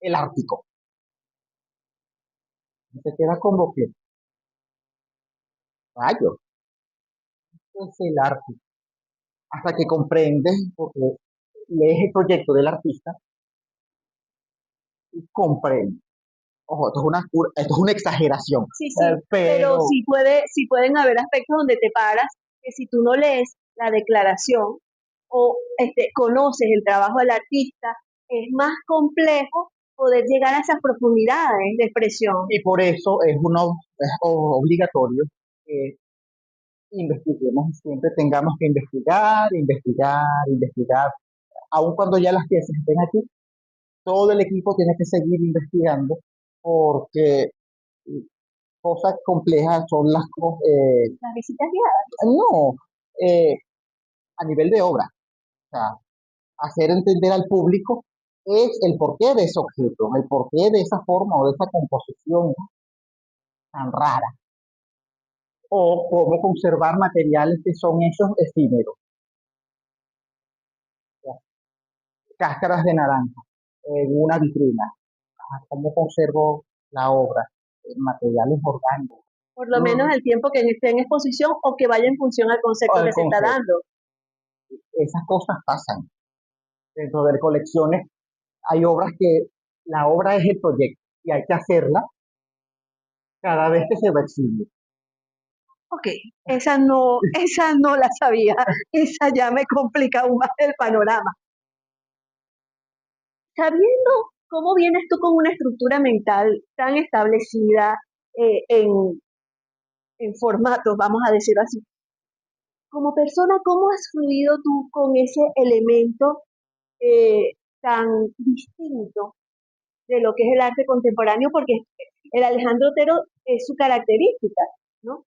el Ártico. Y se queda como que, rayo, es el Ártico. Hasta que comprendes, porque lees el proyecto del artista y comprendo. Ojo, esto es una exageración, Sí, sí, pero pero sí pueden haber aspectos donde te paras, que si tú no lees la declaración o conoces el trabajo del artista, es más complejo poder llegar a esas profundidades de expresión. y por eso es obligatorio que investiguemos, siempre tengamos que investigar, aun cuando ya las piezas estén aquí, todo el equipo tiene que seguir investigando porque cosas complejas son Las visitas guiadas. no, eh, a nivel de obra, o sea, hacer entender al público es el porqué de ese objeto, el porqué de esa forma o de esa composición tan rara, o cómo conservar materiales que son esos efímeros, o sea, cáscaras de naranja en una vitrina, cómo conservo la obra, materiales orgánicos, Por lo menos el tiempo que esté en exposición o que vaya en función al concepto que el se está concepto. dando. Esas cosas pasan dentro de colecciones. Hay obras que la obra es el proyecto y hay que hacerla cada vez que se va a exhibir. Ok, esa no la sabía, esa ya me complica aún más el panorama. Sabiendo cómo vienes tú con una estructura mental tan establecida eh, en, en formatos, vamos a decirlo así, como persona, ¿cómo has fluido tú con ese elemento tan distinto de lo que es el arte contemporáneo? Porque el Alejandro Otero es su característica, ¿no?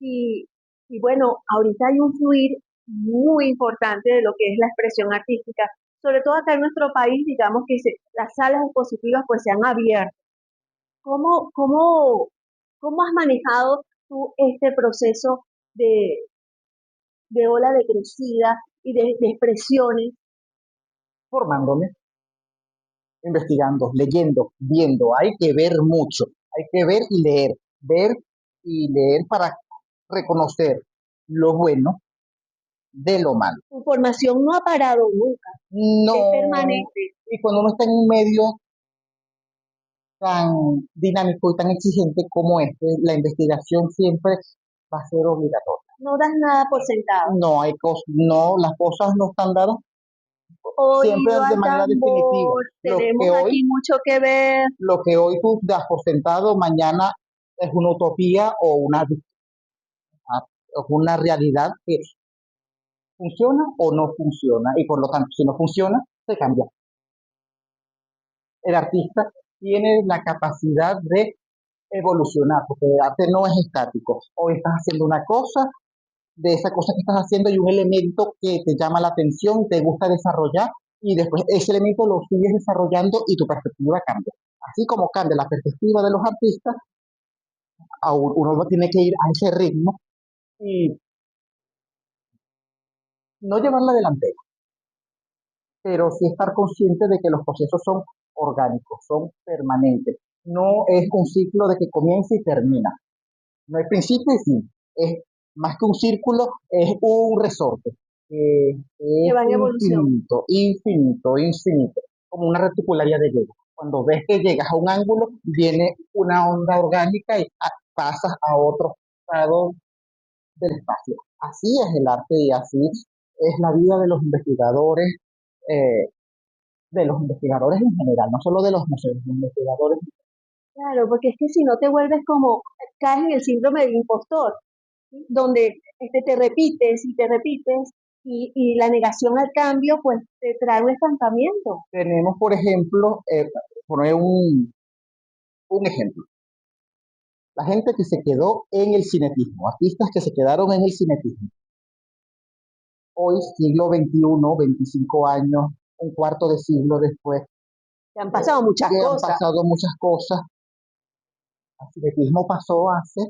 Y, y bueno, ahorita hay un fluir muy importante de lo que es la expresión artística, sobre todo acá en nuestro país, digamos que las salas expositivas pues se han abierto. ¿Cómo, cómo, cómo has manejado tú este proceso de, de ola de crecida y de expresiones? Formándome, investigando, leyendo, viendo. Hay que ver mucho, hay que ver y leer para reconocer lo bueno de lo malo. Tu formación no ha parado nunca, es No, permanente. y cuando uno está en un medio tan dinámico y tan exigente como este, la investigación siempre va a ser obligatoria. No das nada por sentado. No, las cosas no están dadas siempre Oído de al manera definitiva. tambor, tenemos aquí mucho que ver. Lo que hoy tú das por sentado, mañana es una utopía o una realidad que funciona o no funciona. Y por lo tanto, si no funciona, se cambia. El artista tiene la capacidad de evolucionar, porque el arte no es estático. Hoy estás haciendo una cosa, de esa cosa que estás haciendo hay un elemento que te llama la atención, te gusta desarrollar, y después ese elemento lo sigues desarrollando y tu perspectiva cambia. Así como cambia la perspectiva de los artistas, uno tiene que ir a ese ritmo y no llevar la delantera, pero sí estar consciente de que los procesos son orgánicos, son permanentes. No es un ciclo de que comienza y termina. No hay principio y fin. Es más que un círculo, es un resorte. Que Es va en evolución. infinito, infinito, infinito. Como una reticularidad de yoga. Cuando ves que llegas a un ángulo, viene una onda orgánica y pasas a otro estado del espacio. Así es el arte y así es la vida eh, de los investigadores en general, no solo de los museos, los investigadores. Claro, porque es que si no te vuelves como, caes en el síndrome del impostor, ¿sí? Donde te repites, y la negación al cambio, pues te trae un estancamiento. Tenemos, por ejemplo, poner un ejemplo. La gente que se quedó en el cinetismo, artistas que se quedaron en el cinetismo, hoy siglo XXI, 25 años, un cuarto de siglo después, Te han pasado muchas que han cosas. pasado muchas cosas, el cinetismo pasó hace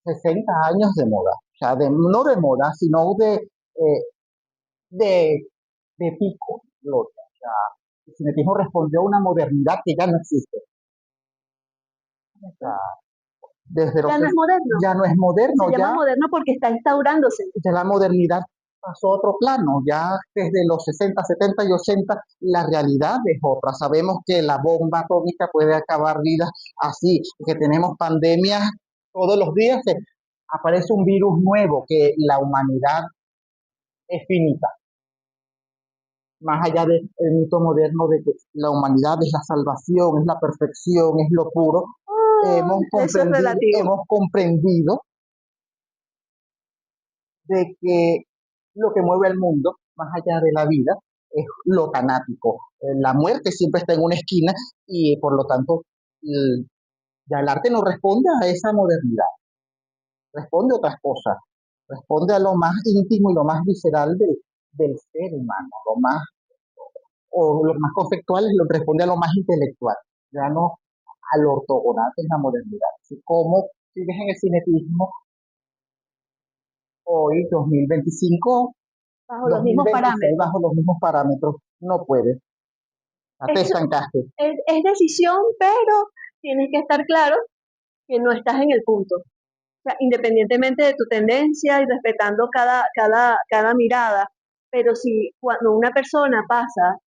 60 años de moda, o sea, no de moda, sino de, de pico, gloria. O sea, el cinetismo respondió a una modernidad que ya no existe. O sea, desde los Ya no es moderno. ya no es Se moderno, llama moderno porque está instaurándose. ya la modernidad pasó a otro plano. Ya desde los 60, 70 y 80 la realidad es otra. Sabemos que la bomba atómica puede acabar vidas así, que tenemos pandemias todos los días, que aparece un virus nuevo, que la humanidad es finita. Más allá del mito moderno de que la humanidad es la salvación, es la perfección, es lo puro, Eso es relativo. hemos comprendido de que lo que mueve al mundo, más allá de la vida, es lo tanático. La muerte siempre está en una esquina y por lo tanto ya el arte no responde a esa modernidad, responde a otras cosas, responde a lo más íntimo y lo más visceral del ser humano, lo más conceptual lo responde a lo más intelectual, ya no a lo ortogonal que es la modernidad. Así como sigues en el cinetismo hoy, 2025, Bajo los mismos 2026, parámetros. bajo los mismos parámetros, no puedes, ya te Es, estancaste. es decisión, pero tienes que estar claro que no estás en el punto. O sea, independientemente de tu tendencia y respetando cada mirada, pero si cuando una persona pasa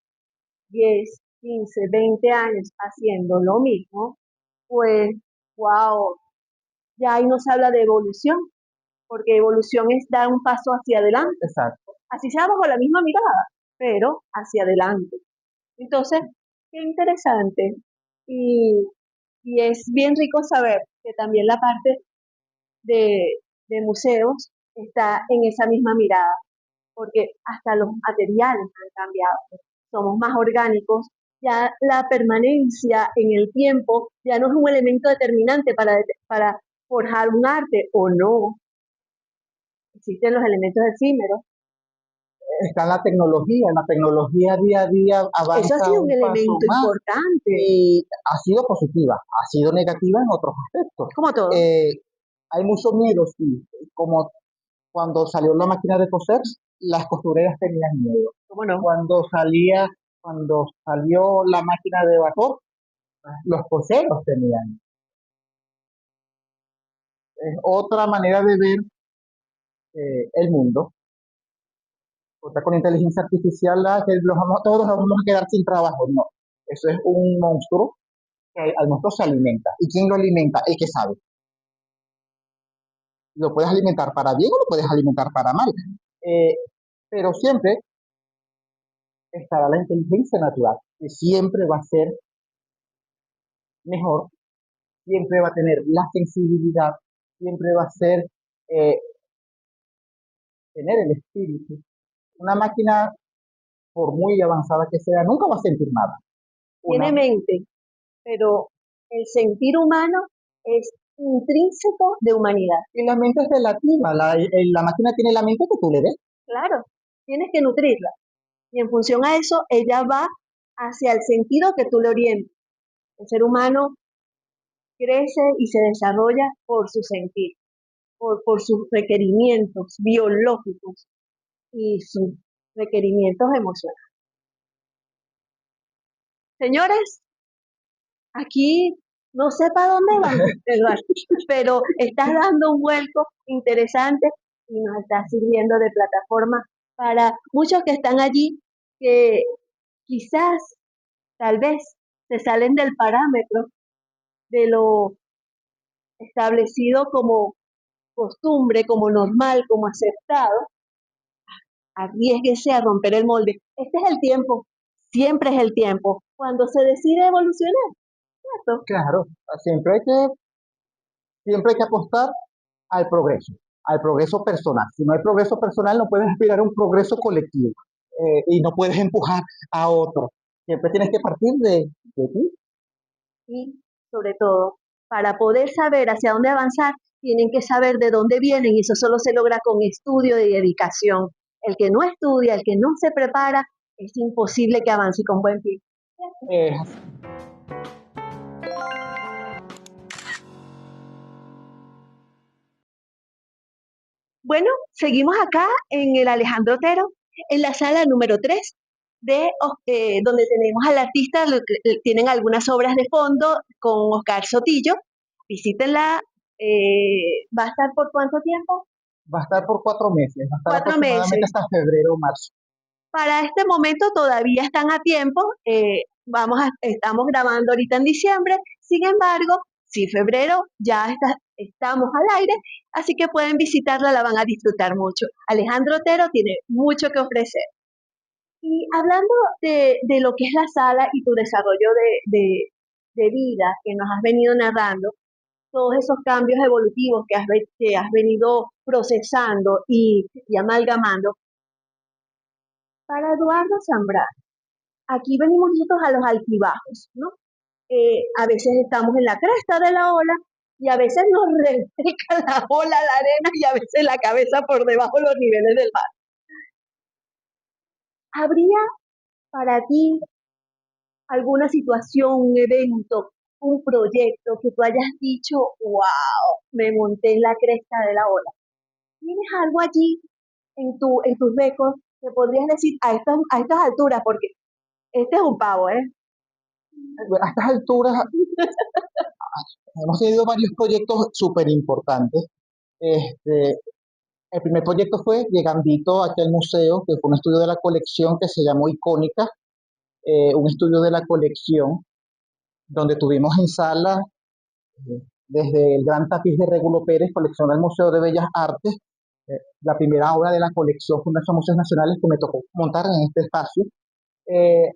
10, 15, 20 años haciendo lo mismo, pues, wow, ya ahí no se habla de evolución, porque evolución es dar un paso hacia adelante, Exacto. así sea bajo la misma mirada, pero hacia adelante. Entonces, qué interesante. Y, y es bien rico saber que también la parte de, de museos está en esa misma mirada, porque hasta los materiales han cambiado. Somos más orgánicos, ya la permanencia en el tiempo ya no es un elemento determinante para forjar un arte o no. Existen los elementos efímeros. Está la tecnología día a día Eso ha avanza sido un un paso elemento más importante, y ha sido positiva, ha sido negativa en otros aspectos. como todo. Eh, Hay mucho miedo, sí, como cuando salió la máquina de coser, las costureras tenían miedo. ¿Cómo no? Cuando salió la máquina de vapor, los coseros tenían. Es otra manera de ver el mundo. Otra con inteligencia artificial, que todos nos vamos a quedar sin trabajo. No, eso es un monstruo que al monstruo se alimenta. ¿Y quién lo alimenta? El que sabe. Lo puedes alimentar para bien o lo puedes alimentar para mal. Eh, pero siempre estará la inteligencia natural, que siempre va a ser mejor, siempre va a tener la sensibilidad, siempre va a ser eh, tener el espíritu. Una máquina, por muy avanzada que sea, nunca va a sentir nada. Tiene Una, mente, pero el sentir humano es intrínseco de humanidad. y la mente es relativa, la máquina tiene la mente que tú le des. Claro, tienes que nutrirla. Y en función a eso, ella va hacia el sentido que tú le orientes. El ser humano crece y se desarrolla por su sentir, por sus requerimientos biológicos y sus requerimientos emocionales. Señores, aquí no sé para dónde van, Eduardo, pero estás dando un vuelco interesante y nos está sirviendo de plataforma para muchos que están allí que quizás, tal vez, se salen del parámetro de lo establecido como costumbre, como normal, como aceptado. Arriesguese a romper el molde. Este es el tiempo, siempre es el tiempo, cuando se decide evolucionar, ¿cierto? Claro, siempre hay que apostar al progreso personal. Si no hay progreso personal, no puedes aspirar a un progreso colectivo y no puedes empujar a otro. Siempre tienes que partir de ti. Y sobre todo, para poder saber hacia dónde avanzar, tienen que saber de dónde vienen y eso solo se logra con estudio y dedicación. El que no estudia, el que no se prepara, es imposible que avance con buen pie. Eh, Bueno, seguimos acá en el Alejandro Otero, en la sala número 3, donde tenemos al artista, tienen algunas obras de fondo con Oscar Sotillo. Visítenla. ¿Va a estar por cuánto tiempo? Va a estar por 4 meses, va a estar 4 meses. aproximadamente hasta febrero o marzo. Para este momento todavía están a tiempo. Estamos grabando ahorita en diciembre. Sin embargo, si febrero estamos al aire, así que pueden visitarla, la van a disfrutar mucho. Alejandro Otero tiene mucho que ofrecer. Y hablando de lo que es la sala y tu desarrollo de vida que nos has venido narrando, todos esos cambios evolutivos que has venido procesando y amalgamando, para Eduardo Zambrano, aquí venimos nosotros a los altibajos, ¿no? A veces estamos en la cresta de la ola y a veces nos reseca la ola, la arena y a veces la cabeza por debajo de los niveles del mar. ¿Habría para ti alguna situación, un evento, un proyecto que tú hayas dicho, wow, me monté en la cresta de la ola? ¿Tienes algo allí en tus récords que podrías decir a estas alturas? Porque este es un pavo, ¿eh? A estas alturas hemos tenido varios proyectos súper importantes. Este, el primer proyecto fue llegandito aquí al museo, que fue un estudio de la colección que se llamó Icónica, un estudio de la colección donde tuvimos en sala desde el gran tapiz de Regulo Pérez, colección del Museo de Bellas Artes, la primera obra de la colección Fundación Museos Nacionales que me tocó montar en este espacio,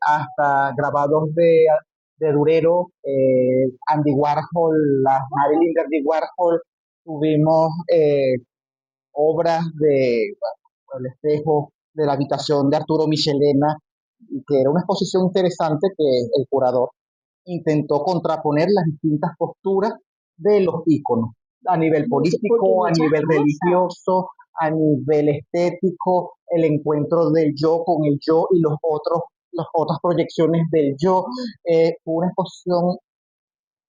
hasta grabados de Durero, Andy Warhol, las Marilyn de Andy Warhol, tuvimos obras de bueno, El espejo de la habitación de Arturo Michelena, que era una exposición interesante que el curador intentó contraponer las distintas posturas de los íconos, a nivel político, a nivel religioso, a nivel estético, el encuentro del yo con el yo y las otras proyecciones del yo. Fue una exposición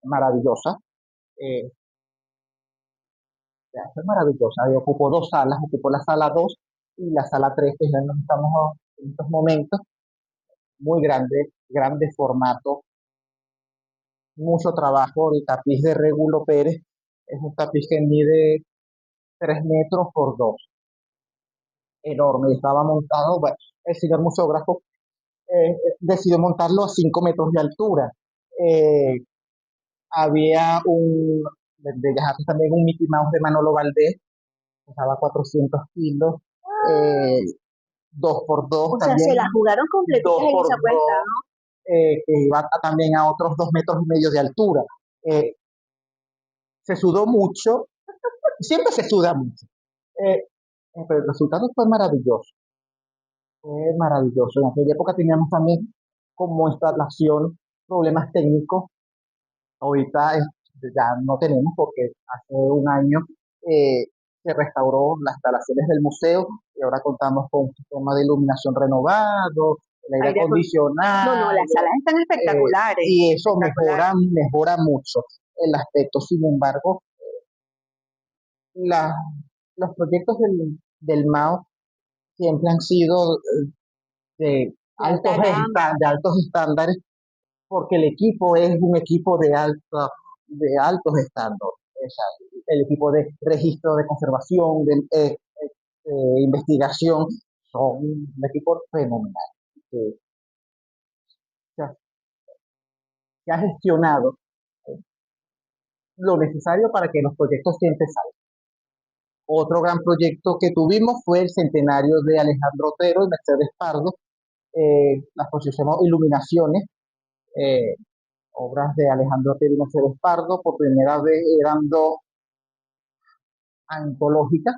maravillosa, eh, fue maravillosa. Ocupó dos salas, ocupó la sala 2 y la sala 3, que es donde estamos en estos momentos, muy grande, grande formato, mucho trabajo. El tapiz de Regulo Pérez es un tapiz que mide 3 metros por 2, enorme. Estaba montado, bueno, el señor museógrafo decidió montarlo a 5 metros de altura. Eh, Había de Bellas Artes también, un Mickey Mouse de Manolo Valdés, pesaba 400 kilos, 2 por 2 O sea, también, se la jugaron 2 completitas en por esa vuelta, 2, ¿no? que iba también a otros 2 metros y medio de altura. Se sudó mucho, siempre se suda mucho, pero el resultado fue maravilloso, fue maravilloso. En aquella época teníamos también como instalación problemas técnicos. Ahorita ya no tenemos porque hace un año se restauró las instalaciones del museo y ahora contamos con un sistema de iluminación renovado, el aire Aire No, no, las acondicionado, salas están espectaculares, y eso espectaculares. mejora mucho el aspecto. Sin embargo, la- los proyectos del MAO siempre han sido de De alta gama. de altos estándares, porque el equipo es un equipo de altos estándares. O sea, el equipo de registro, de conservación, de investigación, son un equipo fenomenal, que se se ha gestionado lo necesario para que los proyectos siempre salgan. Otro gran proyecto que tuvimos fue el centenario de Alejandro Otero y Mercedes Pardo, las posiciones Iluminaciones, eh, obras de Alejandro Otero y Mercedes Pardo. Por primera vez eran dos antológicas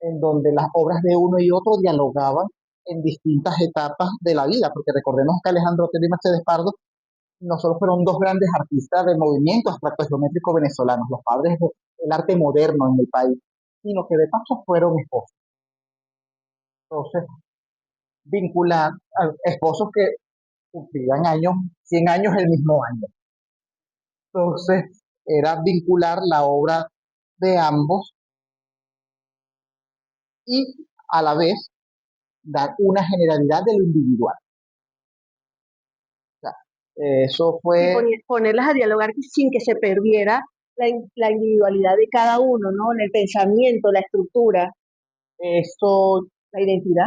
en donde las obras de uno y otro dialogaban en distintas etapas de la vida, porque recordemos que Alejandro Otero y Mercedes Pardo no solo fueron dos grandes artistas del movimiento abstracto geométrico venezolanos, los padres del arte moderno en el país, sino que de paso fueron esposos. Entonces, vincular a esposos que cumplían años, 100 años el mismo año. Entonces, era vincular la obra de ambos y a la vez dar una generalidad de lo individual. O sea, eso Y fue ponerlas a dialogar sin que se perdiera la individualidad de cada uno, ¿no? El pensamiento, la estructura, Eso, la identidad.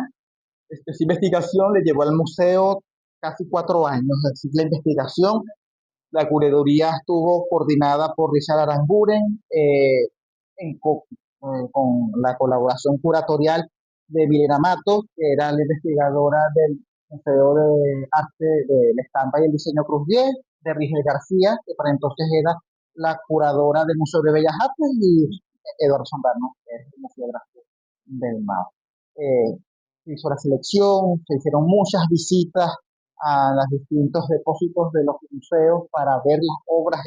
esa investigación le llevó al museo casi 4 años. Es decir, la investigación, la curaduría estuvo coordinada por Richard Aranguren, con la colaboración curatorial de Vilena Matos, que era la investigadora del Museo de Arte de la Estampa y el Diseño Cruz 10, de Rigel García, que para entonces era la curadora del Museo de Bellas Artes, y Eduardo Zambrano, que es el museógrafo del MAO. Se hizo la selección, se hicieron muchas visitas a los distintos depósitos de los museos para ver las obras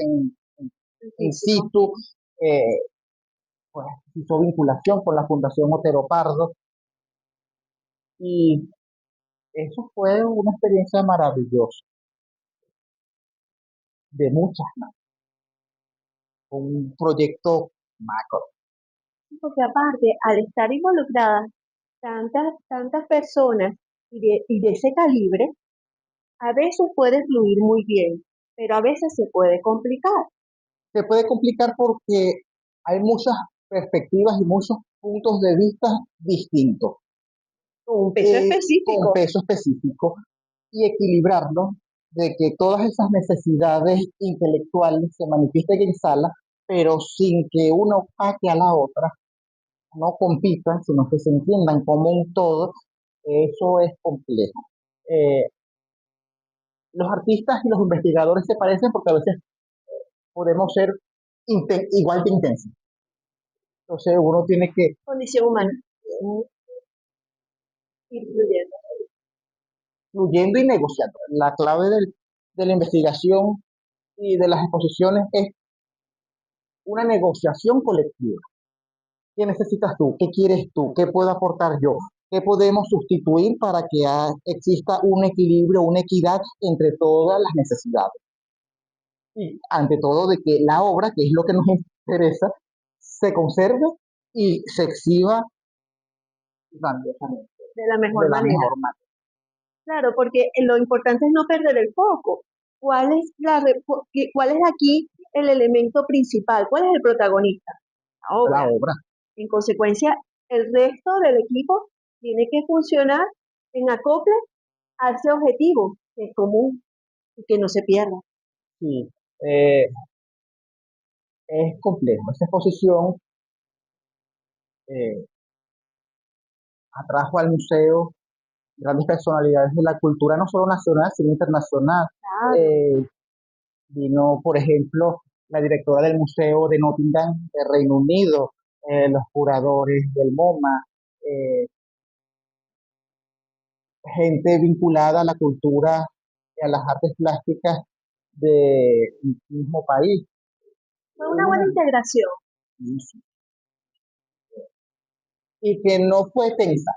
in situ. eh, pues hizo vinculación con la Fundación Otero Pardo, y eso fue una experiencia maravillosa, de muchas más, un proyecto macro. Porque aparte, al estar involucradas tantas personas y de ese calibre, a veces puede fluir muy bien, pero a veces se puede complicar. Se puede complicar porque hay muchas perspectivas y muchos puntos de vista distintos, Con un peso con específico. peso específico, y equilibrarlo, de que todas esas necesidades intelectuales se manifiesten en sala, pero sin que uno opaque a la otra, no compitan, sino que se entiendan como un todo. Eso es complejo. Eh, los artistas y los investigadores se parecen porque a veces podemos ser igual de intensos. Entonces uno tiene que Condición humana. ir Influyendo. fluyendo y negociando. La clave de la investigación y de las exposiciones es una negociación colectiva. ¿Qué necesitas tú? ¿Qué quieres tú? ¿Qué puedo aportar yo? ¿Qué podemos sustituir para que exista un equilibrio, una equidad entre todas las necesidades? Y ante todo, de que la obra, que es lo que nos interesa, se conserve y se exhiba grandiosamente, De la de mejor la manera. mejor manera. Claro, porque lo importante es no perder el foco. ¿Cuál es aquí el elemento principal? ¿Cuál es el protagonista? La La obra. obra. En consecuencia, el resto del equipo tiene que funcionar en acople a ese objetivo que es común y que no se pierda. Sí, eh, es complejo. Esa exposición eh, atrajo al museo grandes personalidades de la cultura, no solo nacional, sino internacional. Claro. Eh, Vino, por ejemplo, la directora del Museo de Nottingham de Reino Unido, los curadores del MoMA, eh, gente vinculada a la cultura y a las artes plásticas del mismo país. Fue una buena integración. Y que no fue tensa.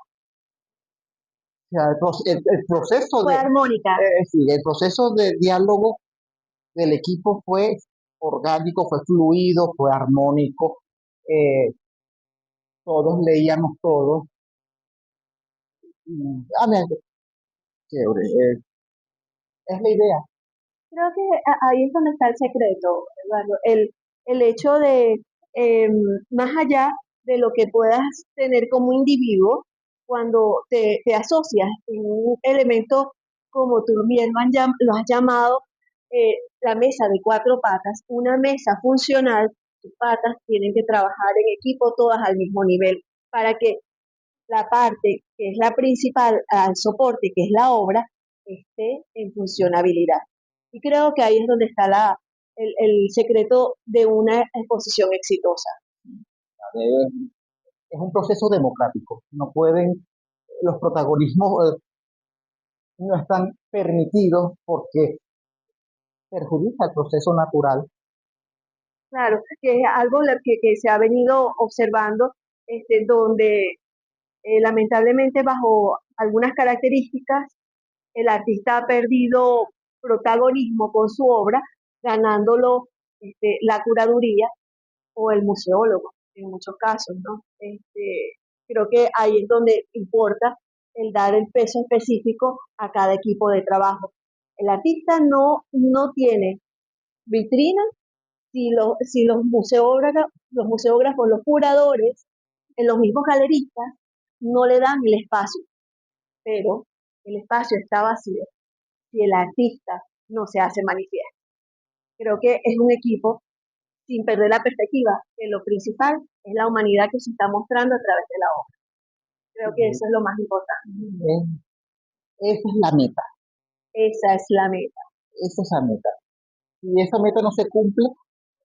O sea, el proceso Fue armónica. sí, el proceso de diálogo del equipo fue orgánico, fue fluido, fue armónico. eh, Todos leíamos todos. Mira, chévere, es la idea. Creo que ahí es donde está el secreto, Eduardo. El hecho de, eh, más allá de lo que puedas tener como individuo, cuando te asocias en un elemento como tú bien lo has llamado, la mesa de cuatro patas, una mesa funcional, tus patas tienen que trabajar en equipo todas al mismo nivel para que la parte que es la principal al soporte, que es la obra, esté en funcionabilidad. Y creo que ahí es donde está el secreto de una exposición exitosa. Eh, es un proceso democrático. No pueden, los protagonismos no están permitidos porque perjudica el proceso natural. Claro, que es algo que se ha venido observando, donde lamentablemente bajo algunas características el artista ha perdido protagonismo con su obra, ganándolo la curaduría o el museólogo en muchos casos, ¿no? Creo que ahí es donde importa el dar el peso específico a cada equipo de trabajo. El artista no tiene vitrina si los museógrafos, los curadores, los mismos galeristas, no le dan el espacio, pero el espacio está vacío si el artista no se hace manifiesto. Creo que es un equipo sin perder la perspectiva, que lo principal es la humanidad que se está mostrando a través de la obra. Creo que eso es lo más importante. Esa es la meta, Esa es la meta. esa es la meta. Si esa meta no se cumple,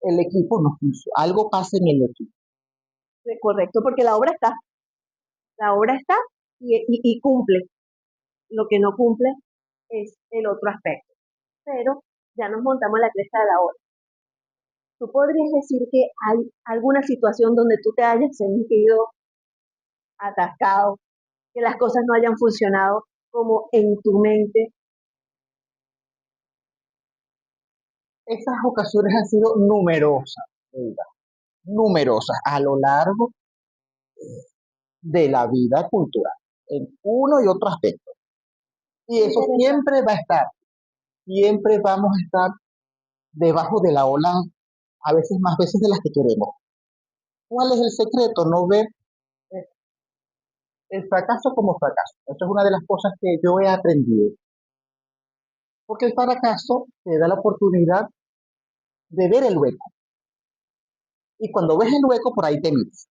el equipo no funciona. Algo pasa en el equipo. Correcto, porque la obra está y cumple. Lo que no cumple es el otro aspecto. Pero ya nos montamos en la cresta de la obra. ¿Tú podrías decir que hay alguna situación donde tú te hayas sentido atascado, que las cosas no hayan funcionado como en tu mente? Esas ocasiones han sido numerosas, Eida, numerosas a lo largo de la vida cultural, en uno y otro aspecto. Y eso siempre va a estar, siempre vamos a estar debajo de la ola, a veces más veces de las que queremos. ¿Cuál es el secreto? No ver el fracaso como fracaso. Eso es una de las cosas que yo he aprendido. Porque el fracaso te da la oportunidad de ver el hueco. Y cuando ves el hueco, por ahí te miras.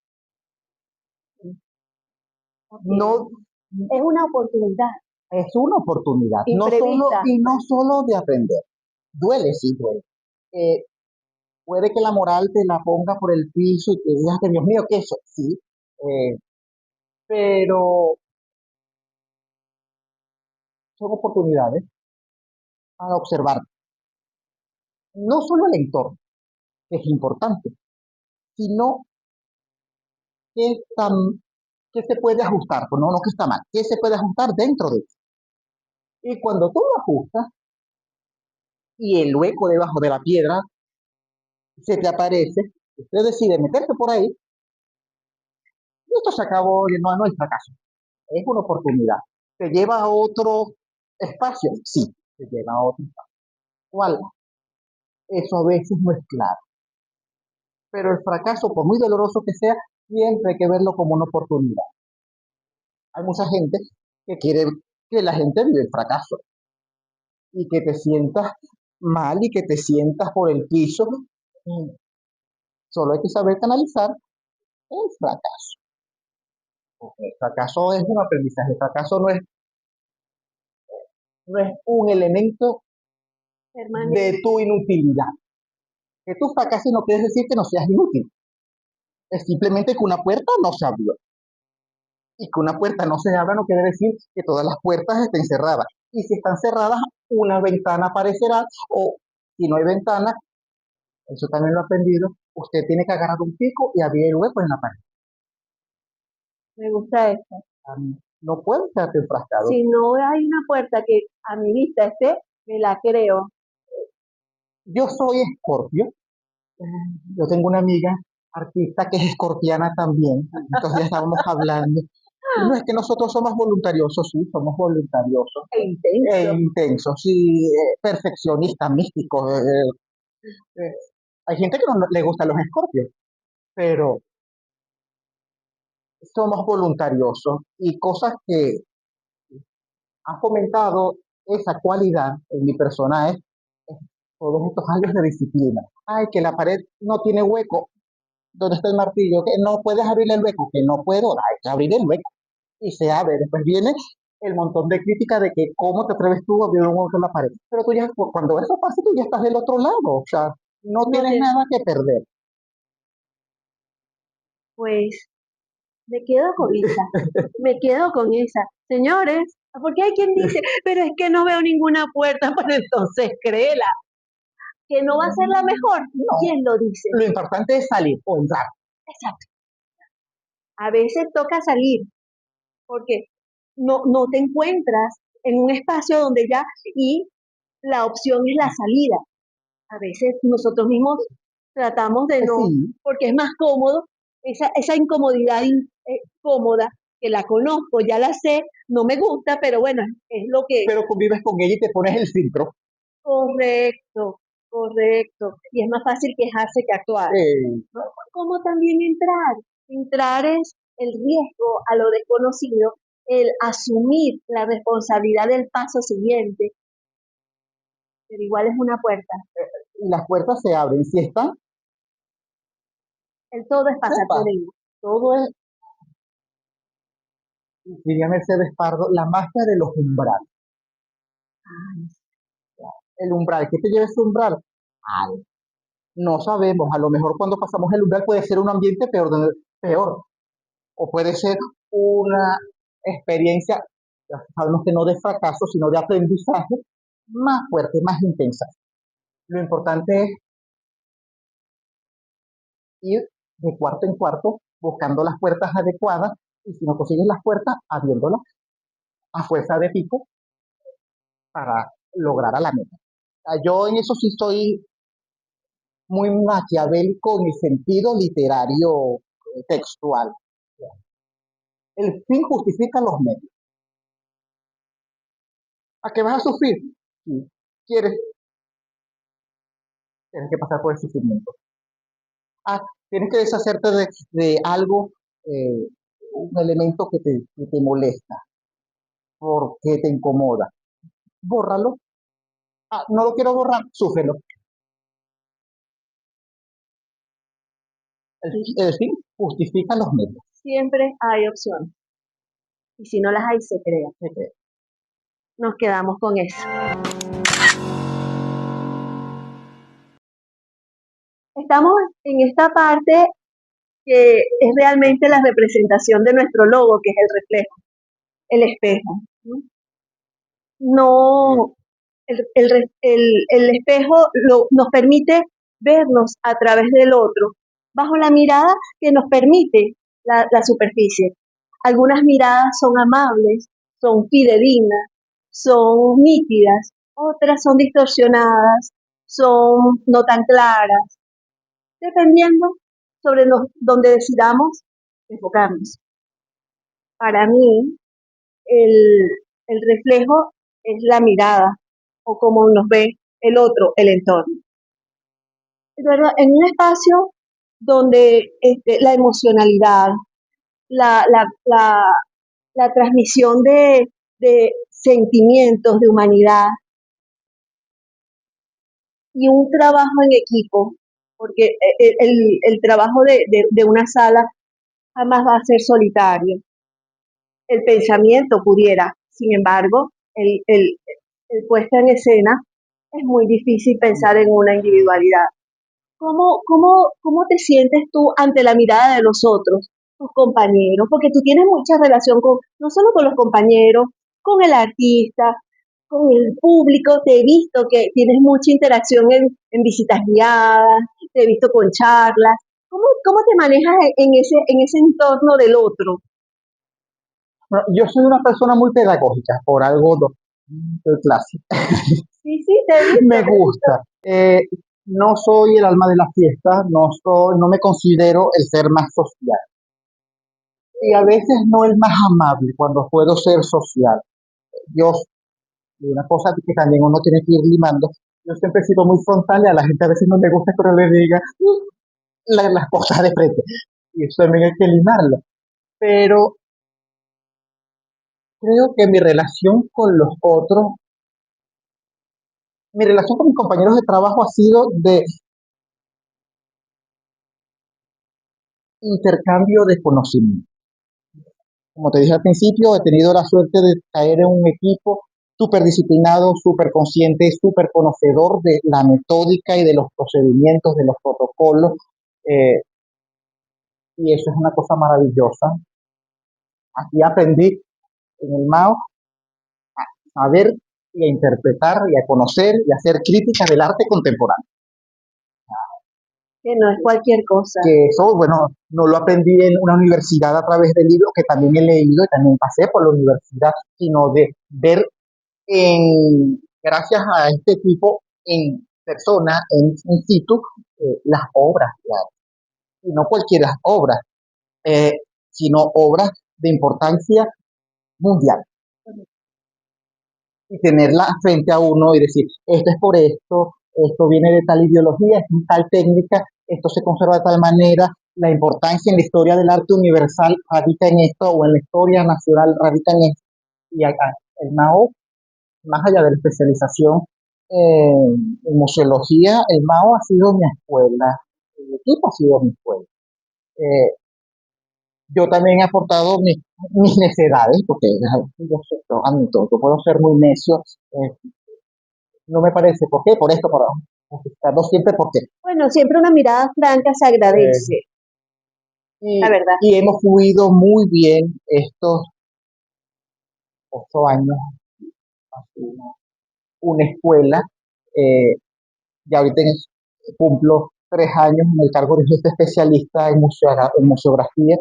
No, es una oportunidad. Es una oportunidad. Imprevista. No solo de aprender. Duele, sí, duele. Puede que la moral te la ponga por el piso y te digas que Dios mío, ¿qué es eso? Sí. Pero son oportunidades para observar no solo el entorno, que es importante, sino qué, tan, qué se puede ajustar, pues no que está mal, qué se puede ajustar dentro de eso. Y cuando tú lo ajustas y el hueco debajo de la piedra se te aparece, usted decide meterse por ahí, y esto se acabó, no hay fracaso, es una oportunidad. ¿Te lleva a otro espacio? Sí, te lleva a otro espacio. ¿Cuál? Eso a veces no es claro. Pero el fracaso, por muy doloroso que sea, siempre hay que verlo como una oportunidad. Hay mucha gente que quiere que la gente vive el fracaso y que te sientas mal y que te sientas por el piso. Solo hay que saber canalizar el fracaso. Porque el fracaso es un aprendizaje. El fracaso no es un elemento de tu inutilidad. Que tú fracases no quiere decir que no seas inútil. Es simplemente que una puerta no se abrió. Y que una puerta no se abra no quiere decir que todas las puertas estén cerradas. Y si están cerradas, una ventana aparecerá, o si no hay ventana, eso también lo he aprendido, usted tiene que agarrar un pico y abrir el hueco en la pared. Me gusta eso. No puede quedarte enfrascado. Si no hay una puerta que a mi vista esté, me la creo. Yo soy Escorpio. Yo tengo una amiga artista que es escorpiana también. Entonces ya estábamos hablando. No es que nosotros somos voluntariosos, sí, somos voluntariosos. Intensos, sí, perfeccionistas, místicos. Hay gente que no le gustan los escorpios, pero somos voluntariosos y cosas que han fomentado esa cualidad en mi persona es todos estos años de disciplina. Ay, que la pared no tiene hueco. ¿Dónde está el martillo? Que no puedes abrir el hueco, que no puedo, hay que abrir el hueco. Y se abre. Después viene el montón de críticas de que cómo te atreves tú a abrir un hueco en la pared. Pero tú ya, cuando eso pasa, tú ya estás del otro lado. O sea, no tienes nada que perder. Pues me quedo con esa. Me quedo con esa. Señores, porque hay quien dice, pero es que no veo ninguna puerta, pues entonces créela. Que no va a ser la mejor. No. ¿Quién lo dice? Lo importante es salir o entrar. Exacto. A veces toca salir, porque no te encuentras en un espacio donde ya, y la opción es la salida. A veces nosotros mismos tratamos de no, Sí. porque es más cómodo, esa incomodidad cómoda, que la conozco, ya la sé, no me gusta, pero bueno, es lo que... Pero convives con ella y te pones el filtro. Correcto. Correcto. Y es más fácil quejarse que actuar. ¿No? ¿Cómo también entrar? Entrar es el riesgo a lo desconocido, el asumir la responsabilidad del paso siguiente, pero igual es una puerta. Y las puertas se abren. Si están, El todo es pasar por sepa, ella. todo es, diría Mercedes Pardo, la magia de los umbrales. El umbral, ¿qué te lleva ese umbral? Ay, no sabemos, a lo mejor cuando pasamos el umbral puede ser un ambiente peor, o puede ser una experiencia, ya sabemos que no de fracaso, sino de aprendizaje más fuerte, más intensa. Lo importante es ir de cuarto en cuarto buscando las puertas adecuadas y si no consigues las puertas, abriéndolas a fuerza de pico para lograr a la meta. O sea, yo en eso sí estoy muy maquiavélico en el sentido literario textual. El fin justifica los medios. ¿A qué vas a sufrir? Sí. ¿Quieres? Tienes que pasar por el sufrimiento. Ah, tienes que deshacerte de algo, eh, un elemento que te molesta, porque te incomoda. Bórralo. Ah, no lo quiero borrar, súfrelo. El fin justifica los medios. Siempre hay opciones. Y si no las hay, se crean. Nos quedamos con eso. Estamos en esta parte que es realmente la representación de nuestro logo, que es el reflejo, el espejo. No, no el espejo nos permite vernos a través del otro, bajo la mirada que nos permite la superficie. Algunas miradas son amables, son fidedignas, son nítidas, otras son distorsionadas, son no tan claras, dependiendo sobre donde decidamos enfocarnos. Para mí, el, el reflejo es la mirada o como nos ve el otro, el entorno. ¿Verdad? En un espacio donde la emocionalidad, la, la, la, la transmisión de sentimientos, de humanidad y un trabajo en equipo, porque el trabajo de una sala jamás va a ser solitario. El pensamiento pudiera, sin embargo, el puesta en escena es muy difícil pensar en una individualidad. ¿Cómo te sientes tú ante la mirada de los otros, tus compañeros? Porque tú tienes mucha relación no solo con los compañeros, con el artista, con el público. Te he visto que tienes mucha interacción en visitas guiadas, te he visto con charlas. ¿Cómo te manejas en ese entorno del otro? Bueno, yo soy una persona muy pedagógica, por algo de clase. Sí, sí, te he visto, Me gusta. No soy el alma de la fiesta, no me considero el ser más social. Y a veces no el más amable cuando puedo ser social. Yo, y una cosa que también uno tiene que ir limando, yo siempre he sido muy frontal y a la gente a veces no me gusta que uno le diga las cosas de frente. Y eso también hay que limarlo. Pero creo que mi relación con mis compañeros de trabajo ha sido de intercambio de conocimiento. Como te dije al principio, he tenido la suerte de caer en un equipo súper disciplinado, súper consciente, súper conocedor de la metódica y de los procedimientos, de los protocolos, eh, y eso es una cosa maravillosa. Aquí aprendí en el MAO a ver y a interpretar y a conocer y a hacer crítica del arte contemporáneo. que no es cualquier cosa. Que eso, bueno, no lo aprendí en una universidad a través de libros que también he leído y también pasé por la universidad, sino de ver gracias a este tipo en persona, en situ, las obras, claro. Y no cualquier obras, eh, sino obras de importancia mundial. Y tenerla frente a uno y decir, esto es por esto, esto viene de tal ideología, es tal técnica, esto se conserva de tal manera, la importancia en la historia del arte universal radica en esto, o en la historia nacional radica en esto. Y acá, el Mao, más allá de la especialización en museología, el Mao ha sido mi escuela, el equipo ha sido mi escuela. Eh, yo también he aportado mis necedades, porque yo, yo admito, yo puedo ser muy necio, no me parece, ¿por qué? Por esto, por justificarlo siempre, porque Bueno, siempre una mirada franca se eh, agradece, la verdad. y hemos fluido muy bien estos 8 años, así, una escuela, eh, ya ahorita cumplo 3 años en el cargo de jefe especialista en museografía,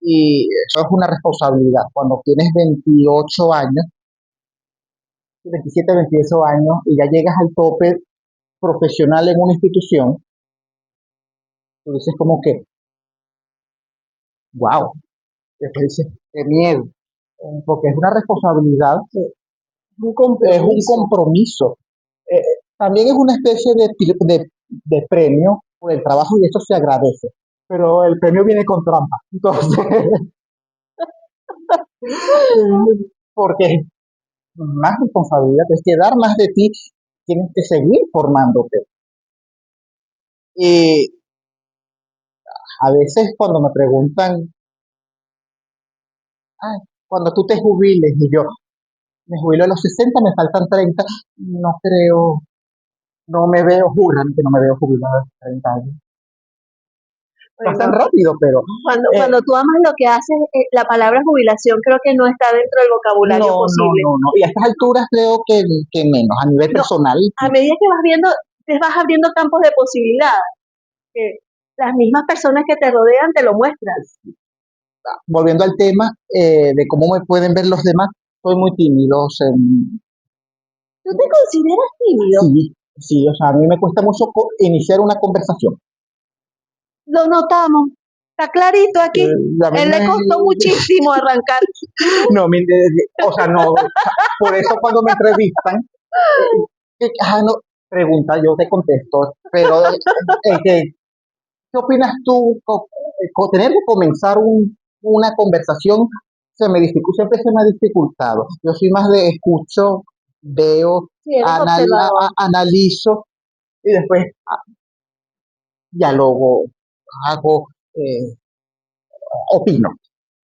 y eso es una responsabilidad. Cuando tienes 28 años, 27, 28 años, y ya llegas al tope profesional en una institución, tú dices como que, wow, después dices, qué miedo, porque es una responsabilidad, Un es un compromiso. compromiso. Eh, También es una especie de premio por el trabajo, y eso se agradece, pero el premio viene con trampa. Entonces, porque es más responsabilidad, es que dar más de ti, tienes que seguir formándote. Y a veces cuando me preguntan, "Ay, cuando tú te jubiles", y yo, me jubilo a los 60, me faltan 30, no creo, no me veo, juran que no me veo jubilado a los 30 años. Pasan Bueno, rápido, pero cuando tú amas lo que haces, la palabra jubilación creo que no está dentro del vocabulario no, no, posible. no, no. Y a estas alturas creo que menos, a nivel No, personal. a medida que vas viendo, te vas abriendo campos de posibilidades, que las mismas personas que te rodean te lo muestran. Volviendo al tema de cómo me pueden ver los demás, soy muy tímido. ¿Tú te consideras tímido? Sí, sí, o sea, a mí me cuesta mucho iniciar una conversación. Lo notamos. Está clarito aquí. A mí Él le costó muchísimo arrancar. no, o sea, no, o sea, por eso cuando me entrevistan, no, pregunta, yo te contesto, pero ¿qué opinas tú? Tener que comenzar una conversación siempre se me ha dificultado. Yo soy más de escucho, veo, Sí, eres observador. analizo, y después dialogo, hago, opino.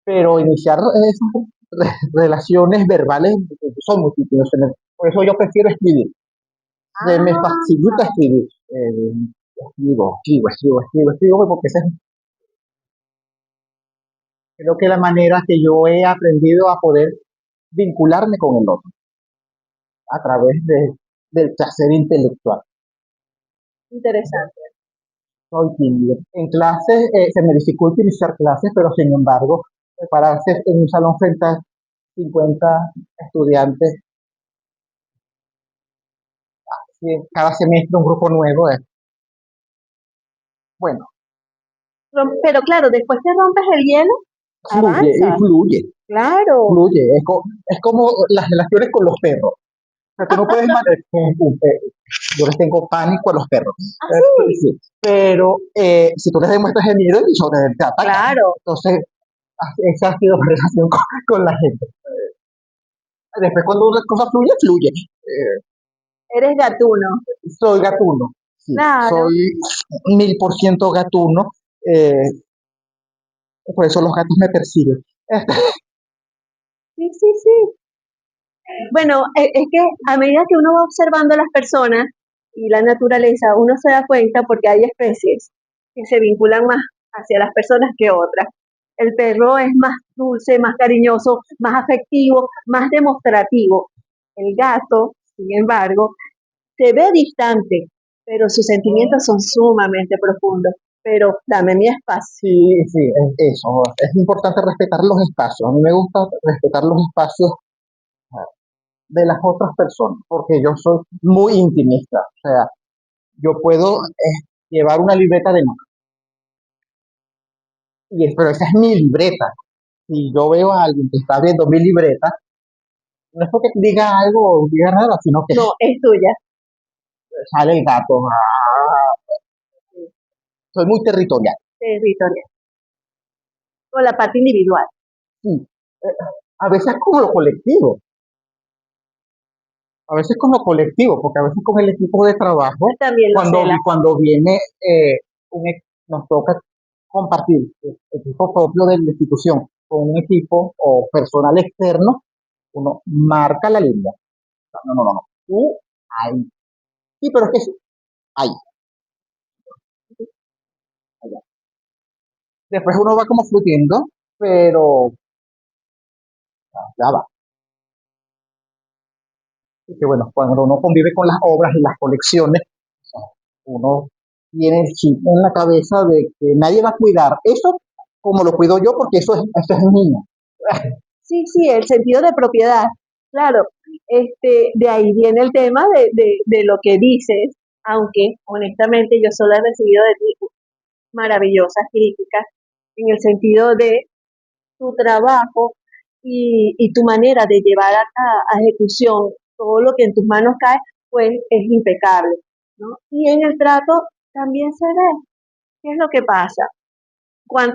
Pero iniciar esas relaciones verbales son muy difíciles. Por eso yo prefiero escribir. Me facilita Ah, escribir. Escribo, porque esa es, creo que la manera que yo he aprendido a poder vincularme con el otro, a través del placer intelectual. interesante. Soy tímido. En clases se me dificulta iniciar clases, pero sin embargo, prepararse en un salón frente a 50 estudiantes, cada semestre un grupo nuevo, es bueno, Pero claro, después que rompes el hielo, fluye y avanzas. fluye, Claro. fluye. Es como las relaciones con los perros. O sea, tú no puedes yo les tengo pánico a los perros. Así. Sí, pero si tú les demuestras el miedo, ellos te atacan. Claro. Entonces, esa ha sido mi relación con la gente. Después, cuando una cosa fluye, fluye. Eres gatuno. Soy gatuno, sí, Claro. soy 1000% gatuno. Por eso los gatos me persiguen. Sí, sí, sí. Bueno, es que a medida que uno va observando a las personas y la naturaleza, uno se da cuenta porque hay especies que se vinculan más hacia las personas que otras. El perro es más dulce, más cariñoso, más afectivo, más demostrativo. El gato, sin embargo, se ve distante, pero sus sentimientos son sumamente profundos. Pero dame mi espacio. Sí, sí, es eso. Es importante respetar los espacios. A mí me gusta respetar los espacios de las otras personas, porque yo soy muy intimista. O sea, yo puedo llevar una libreta de notas, pero esa es mi libreta. Si yo veo a alguien que está viendo mi libreta, no es porque diga algo o diga nada, sino que No, es tuya. sale el gato. Soy muy territorial. territorial, o la parte individual. Sí. A veces con lo colectivo, a veces con lo colectivo, porque a veces con el equipo de trabajo, También lo cuando, cela. cuando viene, nos toca compartir el equipo propio de la institución con un equipo o personal externo, uno marca la línea. No, no, no, no. Tú, ahí. Sí, pero es que sí, ahí. Allá. Después uno va como fluyendo, pero ya va. Y que bueno, cuando uno convive con las obras y las colecciones, uno tiene el chip en la cabeza de que nadie va a cuidar eso como lo cuido yo, porque eso es mío. Sí, sí, el sentido de propiedad. Claro, de ahí viene el tema de lo que dices, aunque honestamente yo solo he recibido de ti maravillosas críticas en el sentido de tu trabajo y tu manera de llevar a ejecución todo lo que en tus manos cae, pues es impecable, ¿no? Y en el trato también se ve. ¿Qué es lo que pasa?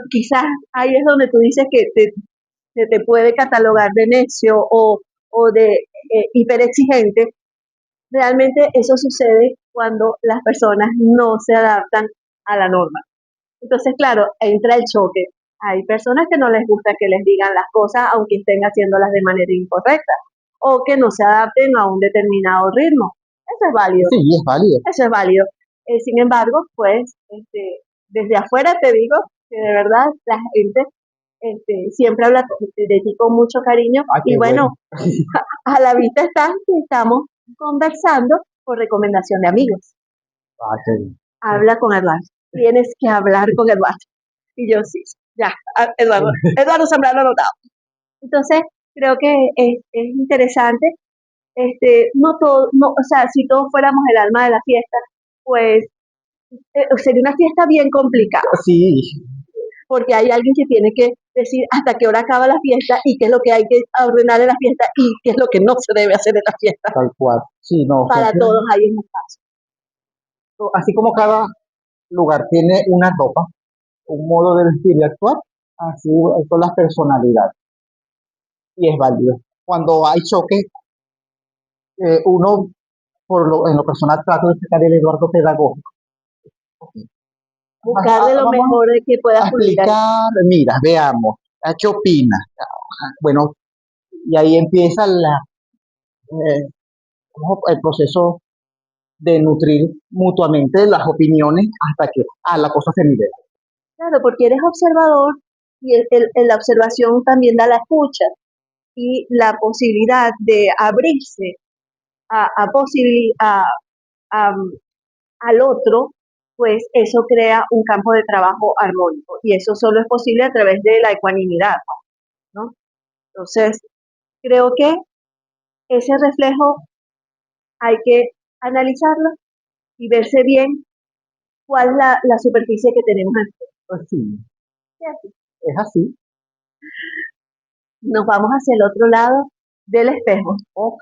Quizás ahí es donde tú dices que se te puede catalogar de necio o de hiperexigente. Realmente eso sucede cuando las personas no se adaptan a la norma. Entonces, claro, entra el choque. Hay personas que no les gusta que les digan las cosas aunque estén haciéndolas de manera incorrecta o que no se adapten a un determinado ritmo. Eso es válido, Sí, es válido. eso es válido. Sin embargo, pues, desde afuera te digo que de verdad la gente siempre habla de ti con mucho cariño Ah, y qué bueno. bueno, a la vista está que estamos conversando por recomendación de amigos. Ah, qué bien. Habla con Eduardo. Tienes que hablar con Eduardo. Y yo sí, ya, Eduardo Zambrano anotado. Entonces, creo que es interesante. No todo, no, o sea, si todos fuéramos el alma de la fiesta, pues sería una fiesta bien complicada, Sí, porque hay alguien que tiene que decir hasta qué hora acaba la fiesta y qué es lo que hay que ordenar en la fiesta y qué es lo que no se debe hacer en la fiesta. tal cual. Sí, no, Para todos hay un espacio. así como cada lugar tiene una ropa, un modo de vestir y actuar, así son las personalidades. Y es válido. Cuando hay choque, uno, en lo personal, trato de sacar el Eduardo pedagógico. Buscar de lo Vamos mejor que pueda a fluir ahí. explicar, mira, veamos, ¿qué opinas? Bueno, y ahí empieza eh, el proceso de nutrir mutuamente las opiniones hasta que la cosa se nivela. Claro, porque eres observador y la observación también da la escucha y la posibilidad de abrirse a, a, al otro, pues eso crea un campo de trabajo armónico y eso solo es posible a través de la ecuanimidad, ¿no? Entonces, creo que ese reflejo hay que analizarlo y verse bien cuál es la superficie que tenemos aquí. Pues sí, es así. Nos vamos hacia el otro lado del espejo. Ok.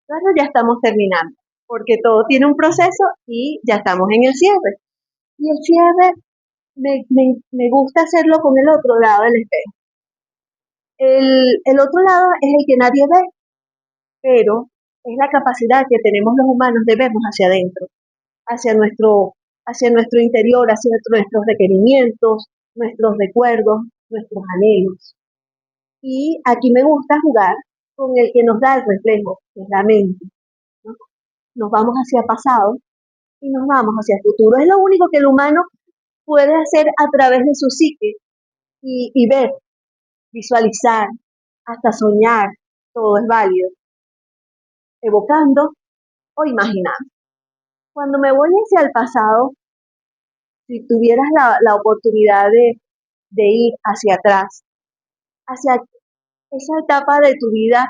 Bueno, ya estamos terminando, porque todo tiene un proceso y ya estamos en el cierre. Y el cierre me gusta hacerlo con el otro lado del espejo. El otro lado es el que nadie ve, pero es la capacidad que tenemos los humanos de vernos hacia adentro, hacia hacia nuestro interior, hacia nuestros requerimientos, nuestros recuerdos, nuestros anhelos. Y aquí me gusta jugar con el que nos da el reflejo, que es la mente, ¿no? Nos vamos hacia el pasado y nos vamos hacia el futuro. Es lo único que el humano puede hacer a través de su psique y ver, visualizar, hasta soñar, todo es válido, evocando o imaginando. Cuando me voy hacia el pasado, si tuvieras la oportunidad de ir hacia atrás, hacia esa etapa de tu vida,